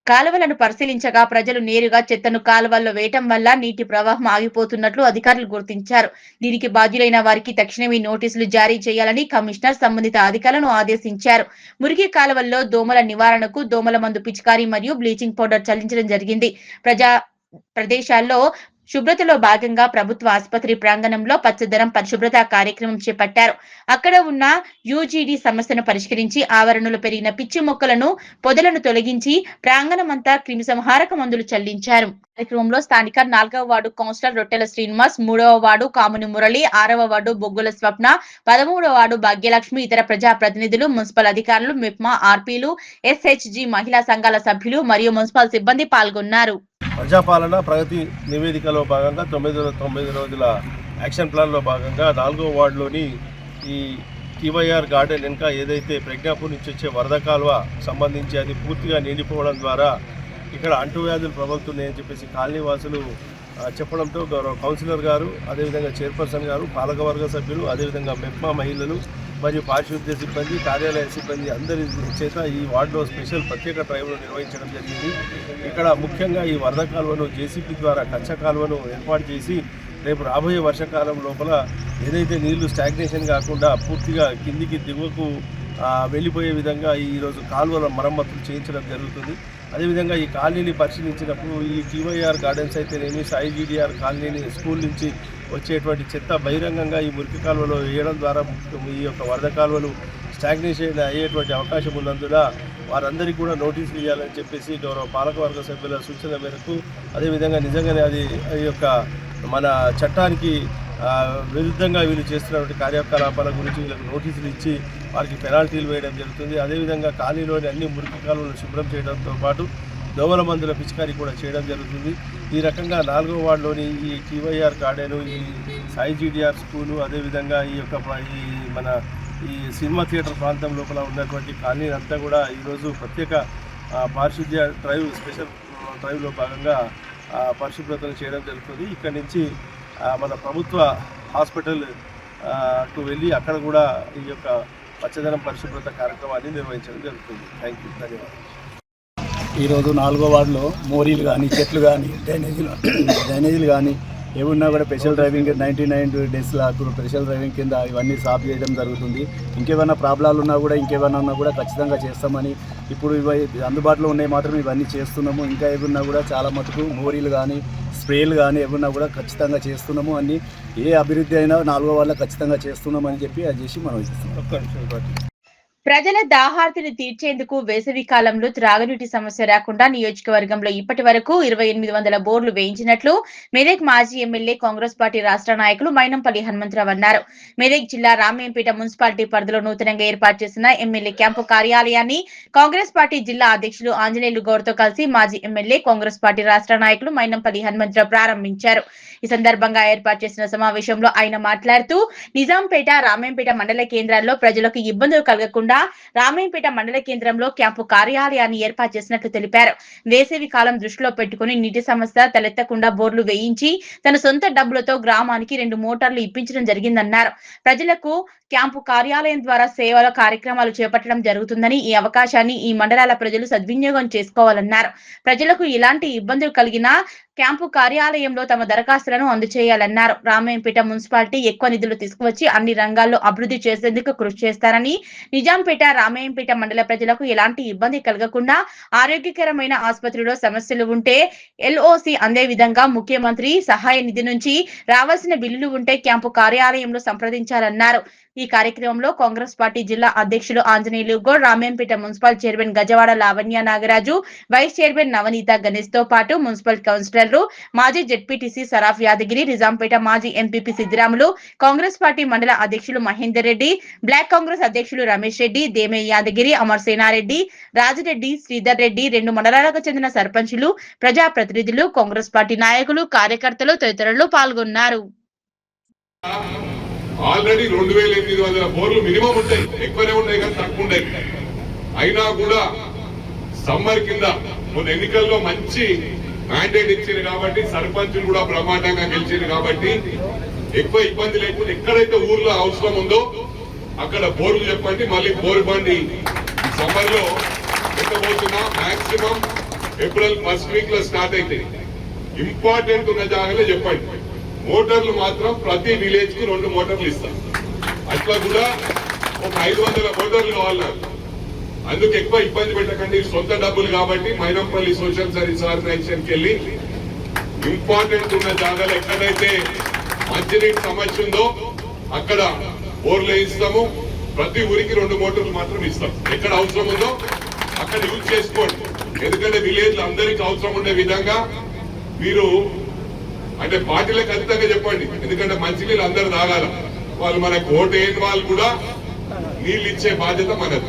కాలువలను పరిశీలించగా ప్రజలు నేరుగా చెత్తను కాలువల్లో వేయటం వల్ల నీటి ప్రవాహం ఆగిపోతున్నట్లు అధికారులు గుర్తించారు. దీనికి బాధ్యులైన వారికి తక్షణమే నోటీసులు జారీ చేయాలని కమిషనర్ సంబంధిత అధికారులను ఆదేశించారు. మురికి కాలువల్లో దోమల నివారణకు దోమల మందు పిచికారీ మరియు బ్లీచింగ్ పౌడర్ చల్లించడం జరిగింది. ప్రదేశాల్లో శుభ్రతలో భాగంగా ప్రభుత్వ ఆసుపత్రి ప్రాంగణంలో పచ్చదనం పరిశుభ్రత కార్యక్రమం చేపట్టారు. అక్కడ ఉన్న UGD సమస్యను పరిష్కరించి ఆవరణలో పెరిగిన పిచ్చి మొక్కలను, పొదలను తొలగించి ప్రాంగణమంతా క్రిమిసంహారక మందులు చల్లించారు. కార్యక్రమంలో స్థానిక 4వ వార్డు కౌన్సిలర్ రొట్టెల శ్రీనివాస్, 3వ వార్డు కాముని మురళి, 6వ వార్డు బొగ్గుల స్వప్న, 13వ వార్డు భాగ్యలక్ష్మి, ఇతర ప్రజా ప్రతినిధులు, మున్సిపల్ అధికారులు, మిప్మా, RPలు, SHG మహిళా సంఘాల సభ్యులు మరియు మున్సిపల్ సిబ్బంది పాల్గొన్నారు. ప్రజాపాలన ప్రగతి నివేదికలో భాగంగా 9 రోజుల యాక్షన్ ప్లాన్లో భాగంగా 4వ వార్డులోని ఈ TYR గార్డెన్ వెనుక ఏదైతే ప్రజ్ఞాపూర్ నుంచి వచ్చే వరద కాలువ సంబంధించి అది పూర్తిగా నిండిపోవడం ద్వారా ఇక్కడ అంటువ్యాధులు ప్రబలుతున్నాయని చెప్పేసి కాలనీ వాసులు చెప్పడంతో గౌరవ కౌన్సిలర్ గారు, అదేవిధంగా చైర్పర్సన్ గారు, పాలకవర్గ సభ్యులు, అదేవిధంగా మెప్మా మహిళలు మరియు పారిశుద్ధ్య సిబ్బంది, కార్యాలయ సిబ్బంది అందరి చేత ఈ వార్డులో స్పెషల్ ప్రత్యేక డ్రైవ్ను నిర్వహించడం జరిగింది. ఇక్కడ ముఖ్యంగా ఈ వరద కాలువను JCP ద్వారా కచ్చ కాలువను ఏర్పాటు చేసి రేపు రాబోయే వర్షాకాలం లోపల ఏదైతే నీళ్లు స్టాగ్నేషన్ కాకుండా పూర్తిగా కిందికి దిగువకు వెళ్ళిపోయే విధంగా ఈరోజు కాలువల మరమ్మతులు చేయించడం జరుగుతుంది. అదేవిధంగా ఈ కాలనీని పరిశీలించినప్పుడు ఈ TYR గార్డెన్స్ అయితేనేమి, సాయి GDR కాలనీని స్కూల్ నుంచి వచ్చేటువంటి చెత్త బహిరంగంగా ఈ మురికి కాలువలో వేయడం ద్వారా ఈ యొక్క వరద కాలువలు స్టాగ్నేషన్ అయ్యేటువంటి అవకాశం ఉన్నందున వారందరికీ కూడా నోటీసులు ఇవ్వాలని చెప్పేసి గౌరవ పాలకవర్గ సభ్యుల సూచన మేరకు, అదేవిధంగా నిజంగానే అది ఈ యొక్క మన చట్టానికి విరుద్ధంగా వీళ్ళు చేస్తున్నటువంటి కార్యకలాపాల గురించి వీళ్ళకి నోటీసులు ఇచ్చి వారికి పెనాల్టీలు వేయడం జరుగుతుంది. అదేవిధంగా కాలనీలోని అన్ని మురికి కాలువలు శుభ్రం చేయడంతో పాటు దోమల మందుల పిచికారీ కూడా చేయడం జరుగుతుంది. ఈ రకంగా 4వ వార్డులోని ఈ TYR గార్డెను, ఈ సాయి GDR స్కూలు, అదేవిధంగా ఈ యొక్క మన ఈ సినిమా థియేటర్ ప్రాంతం లోపల ఉన్నటువంటి కాలనీ అంతా కూడా ఈరోజు ప్రత్యేక పారిశుద్ధ్య డ్రైవ్, స్పెషల్ డ్రైవ్లో భాగంగా పరిశుభ్రతను చేయడం జరుగుతుంది. ఇక్కడి నుంచి మన ప్రభుత్వ హాస్పిటల్కు వెళ్ళి అక్కడ కూడా ఈ యొక్క పచ్చదనం పరిశుభ్రత కార్యక్రమాన్ని నిర్వహించడం జరుగుతుంది. థ్యాంక్ యూ, ధన్యవాదాలు. ఈరోజు 4వ వార్డులో మోరీలు కానీ, చెట్లు కానీ, డ్రైనేజీలు కానీ ఏమున్నా కూడా స్పెషల్ డ్రైవింగ్ 99 డేస్లో స్పెషల్ డ్రైవింగ్ కింద ఇవన్నీ సాల్వ్ చేయడం జరుగుతుంది. ఇంకేమైనా ప్రాబ్లాలు ఉన్నా కూడా ఇంకేమైనా ఉన్నా కూడా ఖచ్చితంగా చేస్తామని ఇప్పుడు అందుబాటులో ఉన్నాయి మాత్రం ఇవన్నీ చేస్తున్నాము. ఇంకా ఏమన్నా కూడా చాలా మటుకు మోరీలు కానీ స్ప్రేలు కానీ ఏమన్నా కూడా ఖచ్చితంగా చేస్తున్నాము. అన్ని ఏ అభివృద్ధి అయినా 4వ వార్డులో ఖచ్చితంగా చేస్తున్నామని చెప్పి అది చేసి మనం ఇస్తున్నాం. ప్రజల దాహార్తిని తీర్చేందుకు వేసవి కాలంలో త్రాగునీటి సమస్య రాకుండా నియోజకవర్గంలో ఇప్పటి వరకు 2800 బోర్లు వేయించినట్లు మెదక్ మాజీ ఎమ్మెల్యే కాంగ్రెస్ పార్టీ రాష్ట్ర నాయకులు మైనంపల్లి హనుమంతరావు అన్నారు. మెదక్ జిల్లా రామేంపేట మున్సిపాలిటీ పరిధిలో నూతనంగా ఏర్పాటు చేసిన ఎమ్మెల్యే క్యాంపు కార్యాలయాన్ని కాంగ్రెస్ పార్టీ జిల్లా అధ్యక్షులు ఆంజనేయులు గౌడ్తో కలిసి మాజీ ఎమ్మెల్యే కాంగ్రెస్ పార్టీ రాష్ట్ర నాయకులు మైనంపల్లి హనుమంతరావు ప్రారంభించారు. ఈ సందర్భంగా ఏర్పాటు చేసిన సమావేశంలో ఆయన మాట్లాడుతూ నిజాంపేట రామేంపేట మండల కేంద్రాల్లో ప్రజలకు ఇబ్బందులు కలగకుండా రామేంపేట మండల కేంద్రంలో క్యాంపు కార్యాలయాన్ని ఏర్పాటు చేసినట్లు తెలిపారు. వేసవి కాలం దృష్టిలో పెట్టుకుని నీటి సమస్య తలెత్తకుండా బోర్లు వేయించి తన సొంత డబ్బులతో గ్రామానికి 2 మోటార్లు ఇప్పించడం జరిగిందన్నారు. ప్రజలకు క్యాంపు కార్యాలయం ద్వారా సేవల కార్యక్రమాలు చేపట్టడం జరుగుతుందని ఈ అవకాశాన్ని ఈ మండలాల ప్రజలు సద్వినియోగం చేసుకోవాలన్నారు. ప్రజలకు ఎలాంటి ఇబ్బందులు కలిగినా క్యాంపు కార్యాలయంలో తమ దరఖాస్తులను అందజేయాలన్నారు. రామేంపేట మున్సిపాలిటీ ఎక్కువ నిధులు తీసుకువచ్చి అన్ని రంగాల్లో అభివృద్ధి చేసేందుకు కృషి చేస్తారని, నిజాంపేట రామేంపేట మండల ప్రజలకు ఎలాంటి ఇబ్బంది కలగకుండా ఆరోగ్యకరమైన ఆసుపత్రిలో సమస్యలు ఉంటే LOC అందే విధంగా ముఖ్యమంత్రి సహాయ నిధి నుంచి రావాల్సిన బిల్లులు ఉంటే క్యాంపు కార్యాలయంలో సంప్రదించాలన్నారు. ఈ కార్యక్రమంలో కాంగ్రెస్ పార్టీ జిల్లా అధ్యక్షులు Anjaneyulu Goud, Ramempet municipal chairman Gajawada Lavanya Nagaraju, vice chairman Navaneetha Ganesh తో పాటు మున్సిపల్ కౌన్సిలర్లు, మాజీ జెడ్పీటీసీ సరాఫ్ యాదగిరి, నిజాంపేట మాజీ ఎంపీపీ సిద్దిరాములు, కాంగ్రెస్ పార్టీ మండల అధ్యక్షులు మహేందర్ రెడ్డి, బ్లాక్ కాంగ్రెస్ అధ్యక్షులు రమేష్ రెడ్డి, దేమే యాదగిరి, అమర్ సేనారెడ్డి, రాజిరెడ్డి, శ్రీధర్ రెడ్డి, 2 మండలాలకు చెందిన సర్పంచులు, ప్రజాప్రతినిధులు, కాంగ్రెస్ పార్టీ నాయకులు, కార్యకర్తలు తదితరులు పాల్గొన్నారు. ఆల్రెడీ 2800 బోర్లు మినిమం ఉంటాయి, ఎక్కువనే ఉంటాయి కానీ తక్కువ ఉంటాయి. అయినా కూడా సమ్మర్ కింద మొన్న ఎన్నికల్లో మంచి మ్యాండేట్ ఇచ్చింది కాబట్టి సర్పంచులు కూడా బ్రహ్మాండంగా గెలిచింది కాబట్టి ఎక్కువ ఇబ్బంది లేకుండా ఎక్కడైతే ఊర్లో అవసరం ఉందో అక్కడ బోర్లు చెప్పండి. మళ్ళీ బోర్ బండి సమ్మర్ లో పెట్టబోతున్నా. మాక్సిమం ఏప్రిల్ ఫస్ట్ వీక్ లో స్టార్ట్ అయితే ఇంపార్టెంట్ ఉన్న జాగాలో చెప్పండి. మోటార్లు మాత్రం ప్రతి విలేజ్ కు 2 మోటార్లు ఇస్తాం. అట్లా కూడా ఒక 500 మోటార్లు కావాలి. అందుకు ఎక్కువ ఇబ్బంది పెట్టకండి, సొంత డబ్బులు కాబట్టి మైనంపల్లి సోషల్ సర్వీస్ ఆర్గనైజేషన్కి వెళ్ళి ఇంపార్టెంట్ ఉన్న జాగాలో ఎక్కడైతే మంచినీటి సమస్య ఉందో అక్కడ బోర్లు వేయిస్తాము. ప్రతి ఊరికి 2 మోటార్లు మాత్రం ఇస్తాం. ఎక్కడ అవసరం ఉందో అక్కడ యూజ్ చేసుకోండి. ఎందుకంటే విలేజ్ అందరికి అవసరం ఉండే విధంగా మీరు అంటే పార్టీలకు ఖచ్చితంగా చెప్పండి. ఎందుకంటే మంచినీళ్ళు అందరు తాగాల. వాళ్ళు మనకు ఓటు వేయని వాళ్ళు కూడా నీళ్ళు ఇచ్చే బాధ్యత మనది.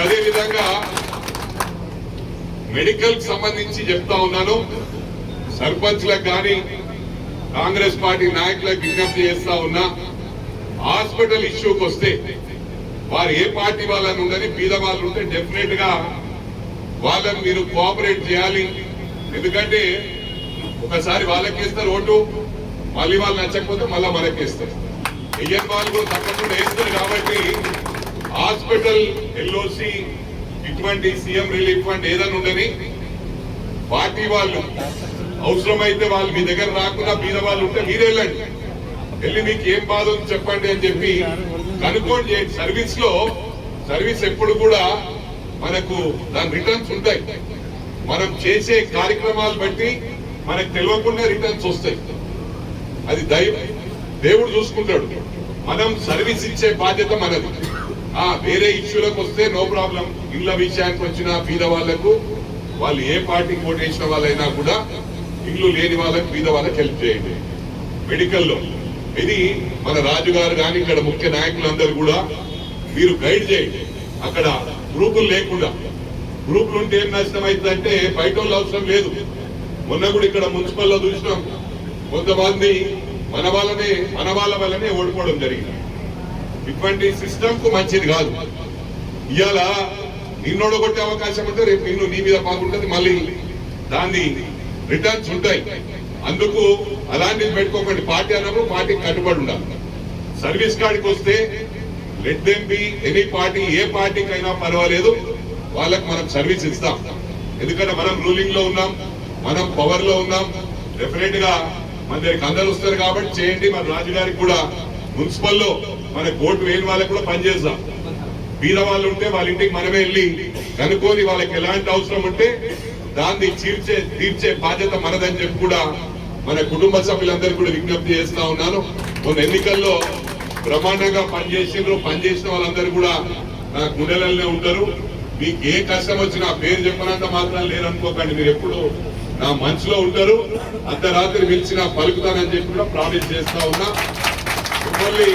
అదే విధంగా మెడికల్ కి సంబంధించి చెప్తా ఉన్నాను. సర్పంచ్లకు కానీ కాంగ్రెస్ పార్టీ నాయకులకు విజ్ఞప్తి చేస్తా ఉన్నా, హాస్పిటల్ ఇష్యూకి వస్తే వారు ఏ పార్టీ వాళ్ళని ఉండని బీద వాళ్ళు ఉంటే డెఫినెట్ గా వాళ్ళని మీరు కోఆపరేట్ చేయాలి. ఎందుకంటే ఒకసారి వాళ్ళకేస్తారు ఓటు, మళ్ళీ వాళ్ళు నచ్చకపోతే మళ్ళా మనకేస్తారు. వెయ్యని వాళ్ళు కూడా తప్పకుండా వేస్తారు. కాబట్టి హాస్పిటల్ LOC ఇటువంటి సీఎం రిలీఫ్ ఫండ్ ఏదైనా ఉండని పార్టీ వాళ్ళు అవసరమైతే వాళ్ళు మీ దగ్గర రాకుండా బీద వాళ్ళు ఉంటే మీరే వెళ్ళండి. వెళ్ళి మీకు ఏం బాధ ఉంది చెప్పండి అని చెప్పి కనుక్కోండి చేయండి. సర్వీస్ ఎప్పుడు కూడా మనకు దాని రిటర్న్స్ ఉంటాయి. మనం చేసే కార్యక్రమాలు బట్టి మనకు తెలియకుండా రిటర్న్స్ వస్తాయి. అది దేవుడు చూసుకుంటాడు. మనం సర్వీస్ ఇచ్చే బాధ్యత మనది. వేరే ఇష్యూలకు వస్తే నో ప్రాబ్లం. ఇళ్ల విషయానికి వచ్చిన బీద వాళ్లకు వాళ్ళు ఏ పార్టీకి ఓటు వేసిన వాళ్ళైనా కూడా ఇల్లు లేని వాళ్ళకి బీద వాళ్ళకి హెల్ప్ చేయండి. మెడికల్లో ఇది మన రాజు గారు కానీ ఇక్కడ ముఖ్య నాయకులందరూ కూడా మీరు గైడ్ చేయండి. అక్కడ గ్రూపులు లేకుండా, గ్రూపులు ఉంటే ఏం నష్టం అవుతుందంటే బయట వాళ్ళు అవసరం లేదు. మొన్న కూడా ఇక్కడ మున్సిపల్ లో చూసినాం, కొంతమంది మన వాళ్ళ వల్లనే ఓడిపోవడం జరిగింది. ఇటువంటి సిస్టమ్ కు మంచిది కాదు. ఇవాళ నిన్నోడు కొట్టే అవకాశం ఉంటే రేపు నిన్ను నీ మీద బాగుంటుంది, మళ్ళీ దాన్ని రిటర్న్స్ ఉంటాయి. అందుకు అలాంటివి పెట్టుకోకండి. పార్టీ అన్నప్పుడు పార్టీకి కట్టుబడి ఉండాలి. సర్వీస్ కాడికి వస్తే let them be any party, ఏ పార్టీకి అయినా పర్వాలేదు, వాళ్ళకి మనం సర్వీస్ ఇస్తాం. ఎందుకంటే మనం రూలింగ్ లో ఉన్నాం, మనం పవర్ లో ఉన్నాం. డెఫినెట్ గా మన దగ్గరికి అందరు వస్తారు కాబట్టి చేయండి. మన రాజుగారికి కూడా మున్సిపల్లో మన ఓటు వేయని వాళ్ళకి కూడా పనిచేద్దాం. బీద వాళ్ళు ఉంటే వాళ్ళ ఇంటికి మనమే వెళ్ళి కనుక్కొని వాళ్ళకి ఎలాంటి అవసరం ఉంటే దాన్ని తీర్చే బాధ్యత మనదని చెప్పి కూడా మన కుటుంబ సభ్యులందరికీ కూడా విజ్ఞప్తి చేస్తా ఉన్నాను. కొన్ని ఎన్నికల్లో బ్రహ్మాండంగా పనిచేసిన వాళ్ళందరూ కూడా నా గుండెలనే ఉంటారు. మీకు ఏ కష్టం వచ్చినా పేరు చెప్పినంత మాత్రం లేరనుకోకండి. మీరు ఎప్పుడు నా మనసులో ఉంటారు. అర్ధరాత్రి పిలిచినా పలుకుతానని చెప్పి కూడా ప్రామిస్ చేస్తా ఉన్నా. మిమ్మల్ని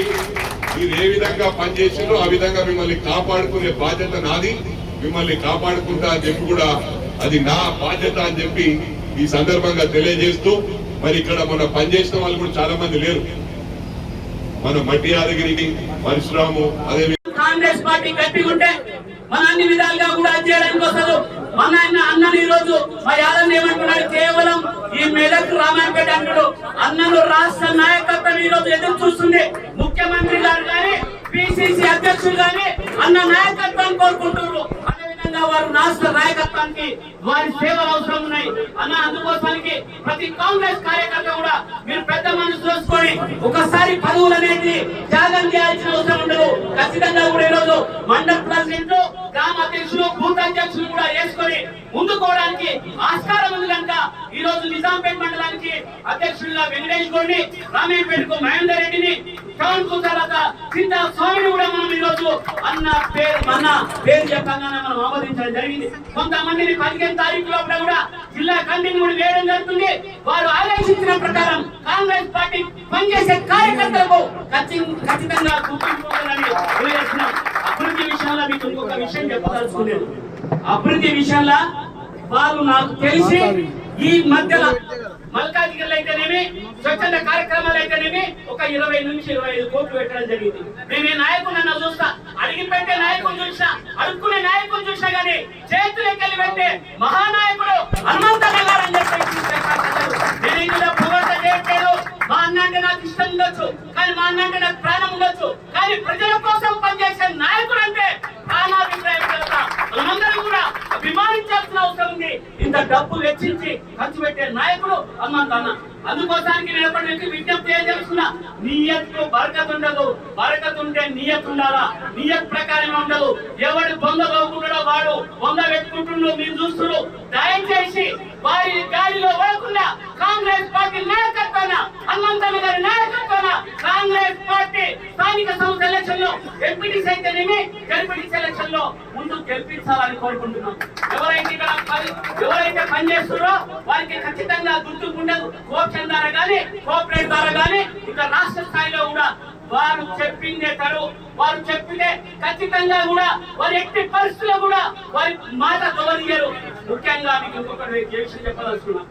మీరు ఏ విధంగా పనిచేసిందో ఆ విధంగా మిమ్మల్ని కాపాడుకునే బాధ్యత నాది. మిమ్మల్ని కాపాడుకుంటా అని చెప్పి కూడా అది నా బాధ్యత అని చెప్పి ఈ సందర్భంగా తెలియజేస్తూ, మరి ఇక్కడ మన పనిచేసిన వాళ్ళు కూడా చాలా మంది లేరు. మన మట్టి యాదగిరికి పరశురాము, అదే కాంగ్రెస్ పార్టీ గట్టిగా ఉంటే మన అన్ని విధాలుగా కూడా చేయడానికి వస్తారు. మన అన్నను ఈ రోజు మా యాదవ్ ఏమంటున్నాడు, కేవలం ఈ మెదక్ రామాయపేట అంటాడు. అన్నను రాష్ట్ర నాయకత్వం ఈ రోజు ఎదురు చూస్తుంది. ముఖ్యమంత్రి గారు కానీ పిసిసి అధ్యక్షులు కానీ అన్న నాయకత్వాన్ని కోరుకుంటున్నారు. అదేవిధంగా వారు రాష్ట్ర నాయకత్వానికి వారి సేవలు అవసరం ఉన్నాయి అన్న. అందుకోసానికి ప్రతి కాంగ్రెస్ కార్యకర్త కూడా మీరు పెద్ద మనసు చూసుకొని ఒకసారి పదవులు అనేది త్యాగం చేయాల్సిన అవసరం ఉండదు. ఖచ్చితంగా కూడా ఈరోజు మండల ప్రెసిడెంట్, గ్రామ అధ్యక్షులు, బూత్ అధ్యక్షులు కూడా వేసుకొని ముందుకోవడానికి ఆస్కారం ఉంది కనుక ఈ రోజు నిజాంపేట మండలానికి అధ్యక్షులుగా వెంకటేష్ గౌడ్ని, రామయ్యపేటకు మహేందర్ రెడ్డిని, టౌన్ కు తర్వాత చింతా స్వామిని కూడా మనం ఈ రోజు అన్న పేరు చెప్పగానే మనం ఆమోదించడం జరిగింది. కొంతమందిని 15 తారీఖు లోపల కూడా జిల్లా కమిటీని కూడా వేయడం జరుగుతుంది. వారు ఆలోచించిన ప్రకారం కాంగ్రెస్ పార్టీ పనిచేసే కార్యకర్తలకు ఖచ్చితంగా గుర్తింపుకోవాలని తెలియజేస్తున్నాం. అభివృద్ధి విషయంలో మీకు ఇంకొక విషయం చెప్పదలుచుకున్నాను. అభివృద్ధి విషయంలో వాళ్ళు నాకు తెలిసి ఈ మధ్యలో మల్కాజిగిరిలో అయితేనేమి, స్వచ్ఛంద కార్యక్రమాలు అయితేనేమి ఒక 20 నుంచి 25 కోట్లు పెట్టడం జరిగింది. మేము ఈ నాయకులను చూస్తా, అడిగి పెట్టే నాయకులు చూసినా, అడుక్కునే నాయకులు చూసినా గానీ చేతులెక్కలు పెట్టే మహానాయకుడు హనుమంతన్న గారు అని చెప్పేసి నేను ఇందులో పొగడ్త చేయట్లేదు. మా అన్న అంటే నాకు ఇష్టం ఉండొచ్చు, కానీ మా అన్న అంటే నాకు ప్రాణం ఉండొచ్చు, కానీ ప్రజల కోసం పనిచేసే నాయకుడు అంటే ప్రాణాభిప్రాయం కనుక మనమందరం కూడా అభిమానించాల్సిన అవసరం ఉంది. ఇంత డబ్బులు వెచ్చించి ఖర్చు పెట్టే నాయకుడు హనుమంతన్న. అందుకోసానికి నేను ఎప్పటికీ విజ్ఞప్తి చేయదలుచుకున్నా, నియత్కు బరకత్ ఉండదు. బరకత్ ఉంటే నియత్ ఉండాలా, నియత్ ప్రకారం ఉండదు. ఎవడు బొంద బాగుంటాడో వాడు బొంద పెట్టుకుంటుండో మీరు చూస్తున్నారు. దయచేసి వారి గాలిలో పడకుండా కాంగ్రెస్ పార్టీ నాయకత్వాన, హనుమంతన్న గారి నాయకత్వాన కాంగ్రెస్ పార్టీ స్థానిక సంస్థ ఎలక్షన్ లో ఎంపీటీసీ అయితేనేమి, జడ్పీటీసీ ఎలక్షన్ లో ముందు గెలిపించాలని కోరుకుంటున్నాం. ఎవరైతే పనిచేస్తున్నారో వారికి ఖచ్చితంగా గుర్తింపు ఉండదు. కోఆప్షన్ ద్వారా కానీ, కోఆపరేట్ ద్వారా కానీ, ఇంకా రాష్ట్ర స్థాయిలో కూడా వారు చెప్పిందే తరు. వారు చెప్పితే ఖచ్చితంగా కూడా వారి ఎట్టి పరిస్థితుల్లో కూడా వారి మాట గౌరవించారు. ముఖ్యంగా మీకు ఇంకొకటి విషయం చెప్పదలుచుకున్నా,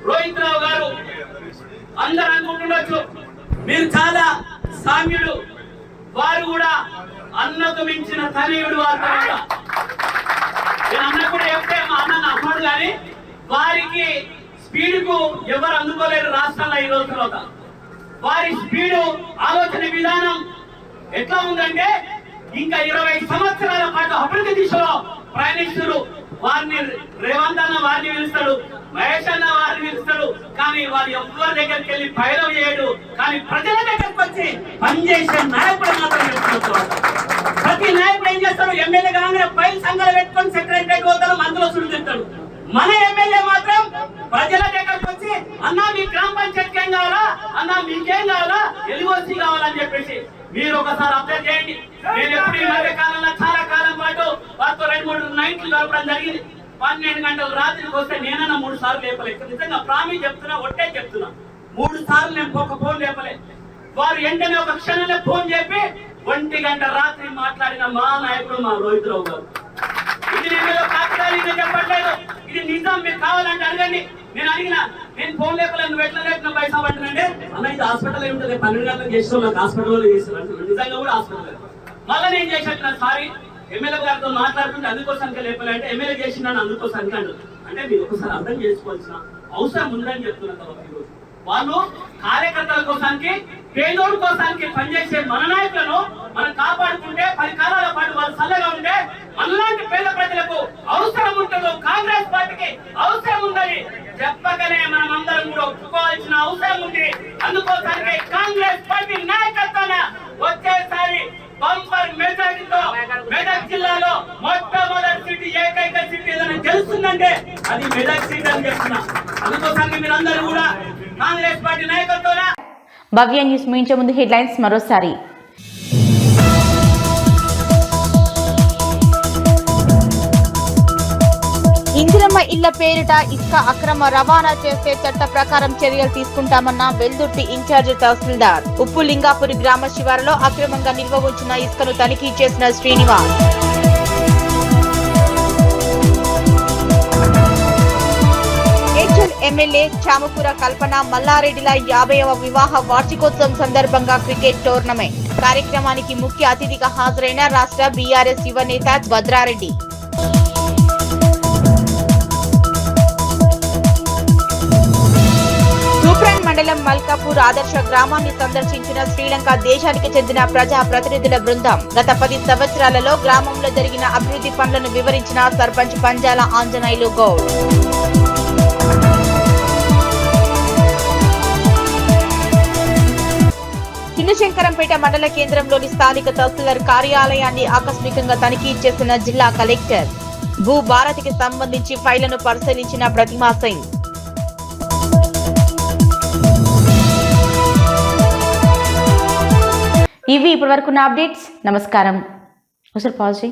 రోహిత్ రావు గారు అందరూ అనుకుంటుండొచ్చు మీరు చాలా సామ్యుడు, వారు కూడా అన్నకు మించిన తనయుడు. వారు నేను అన్న కూడా చెప్తే మా అన్న అమ్మడు కానీ వారికి స్పీడ్ కు ఎవరు అందుకోలేరు రాష్ట్రంలో ఈ రోజులో. వారి స్పీడు, ఆలోచన విధానం ఎట్లా ఉందంటే ఇంకా 20 సంవత్సరాల పాటు అభివృద్ధి దిశలో ప్రయాణిస్తున్నారు. వారిని రేవంత్ అన్న వారిని పిలుస్తాడు, మహేష్ అన్న వారిని పిలుస్తాడు, కానీ వారు ఎవరి దగ్గరికి వెళ్ళి పైరవ చేయడు. కానీ ప్రజల దగ్గరకు వచ్చి పనిచేసే నాయకుడు మాత్రం చెప్తున్నారు. ప్రతి నాయకుడు ఏం చేస్తాడు, ఎమ్మెల్యే కాగానే పైలు సంఘాలు పెట్టుకొని సెక్రటరీ పోతాడు, మంత్రులు సుడు తింటాడు. మన ఎమ్మెల్యే మాత్రం ప్రజల దగ్గరకు వచ్చి అన్నా మీ గ్రామ పంచాయతీ ఏం కావాలా, అన్నా మీకేం కావాలా, ఎలివోసి కావాలని చెప్పేసి మీరు ఒకసారి అప్డేట్ చేయండి. నేను ఎప్పుడు ఈ మధ్య కాలంలో చాలా కాలం పాటు వారితో 2-3 నైట్లు గడపడం జరిగింది. 12 గంటల రాత్రికి వస్తే నేనన్నా 3 సార్లు లేపలేదు. నిజంగా ప్రామిస్ చెప్తున్నా, ఒట్టే చెప్తున్నా, 3 సార్లు నేను ఒక ఫోన్ లేపలేదు. వారు వెంటనే ఒక క్షణంలో ఫోన్ చెప్పి 1 గంట రాత్రి మాట్లాడిన మా నాయకుడు మా రోహిత్ రావు గారు. ఇది నేను కాకతాళీయంగా చెప్పట్లేదు, ఇది నిజం. మీరు కావాలంటే అడగండి. నేను అడిగిన, నేను ఫోన్ లేపలేదు, నువ్వు ఎట్లా లేపిన పైసా పట్టినంటే అన్న ఇది హాస్పిటల్ ఉంటుంది, 12 గంటలకు చేసిన నాకు హాస్పిటల్లో చేస్తున్నాను. నిజంగా కూడా హాస్పిటల్. మళ్ళీ నేను చేసేట్టు సారీ ఎమ్మెల్యే గారితో మాట్లాడుతుంటే అందుకోసానికి లేపలేంటే ఎమ్మెల్యే చేసినాను అందుకోసానికి అంటే మీరు ఒకసారి అర్థం చేసుకోవాల్సిన అవసరం ఉందని చెప్తున్నారు. వాళ్ళు కార్యకర్తల కోసానికి, పేదోడు కోసానికి పనిచేసే మన నాయకులను మనం కాపాడుకుంటే 10 కాలాల పాటు వాళ్ళు చల్లగా ఉంటే మనలాంటి పేద ప్రజలకు అవసరం ఉంటుందో కాంగ్రెస్ పార్టీకి అవసరం ఉందని చెప్పగానే మనం అందరం కూడా ఒప్పుకోవాలి. చేయాల్సిన అవసరం ఉంది. అందుకోసానికి కాంగ్రెస్ పార్టీ నాయకత్వాన వచ్చేసారి బంపర్ మెజారిటీతో మెదక్ జిల్లాలో మొట్టమొదటి సీటు ఏకైక సీటు ఏదైనా గెలుస్తుందంటే అది మెదక్ సీట్ అని చెప్తున్నా. అందుకోసానికి మీరందరూ కూడా కాంగ్రెస్ పార్టీ నాయకత్వాన. భవ్య న్యూస్ ముగించే ముందు హెడ్లైన్స్ మరోసారి. ఇందిరమ్మ ఇళ్ల పేరిట ఇసుక అక్రమ రవాణా చేస్తే చట్ట ప్రకారం చర్యలు తీసుకుంటామన్న వెల్దుర్తి ఇన్ఛార్జ్ తహసీల్దార్. ఉప్పు లింగాపురి గ్రామ శివారులో అక్రమంగా నిల్వ ఉంచిన ఇసుకను తనిఖీ చేసిన శ్రీనివాస్. ఎమ్మెల్యే చామకూర కల్పన మల్లారెడ్డిల 50వ వివాహ వార్షికోత్సవం సందర్భంగా క్రికెట్ టోర్నమెంట్ కార్యక్రమానికి ముఖ్య అతిథిగా హాజరైన రాష్ట్ర బీఆర్ఎస్ యువ నేత భద్రారెడ్డి. తూప్రాన్ మండలం మల్కాపూర్ ఆదర్శ గ్రామాన్ని సందర్శించిన శ్రీలంక దేశానికి చెందిన ప్రజా ప్రతినిధుల బృందం. గత 10 సంవత్సరాలలో గ్రామంలో జరిగిన అభివృద్ధి పనులను వివరించిన సర్పంచ్ పంజాల ఆంజనేయులు గౌడ్. చిన్నశంకరంపేట మండల కేంద్రంలోని స్థానిక తహసీల్దార్ కార్యాలయాన్ని ఆకస్మికంగా తనిఖీ చేసిన జిల్లా కలెక్టర్. భూ భారతికి సంబంధించి ఫైళ్లను పరిశీలించిన ప్రతిమా సింగ్. ఇవి ఇప్పటివరకున్న అప్డేట్స్. నమస్కారం. పాజ్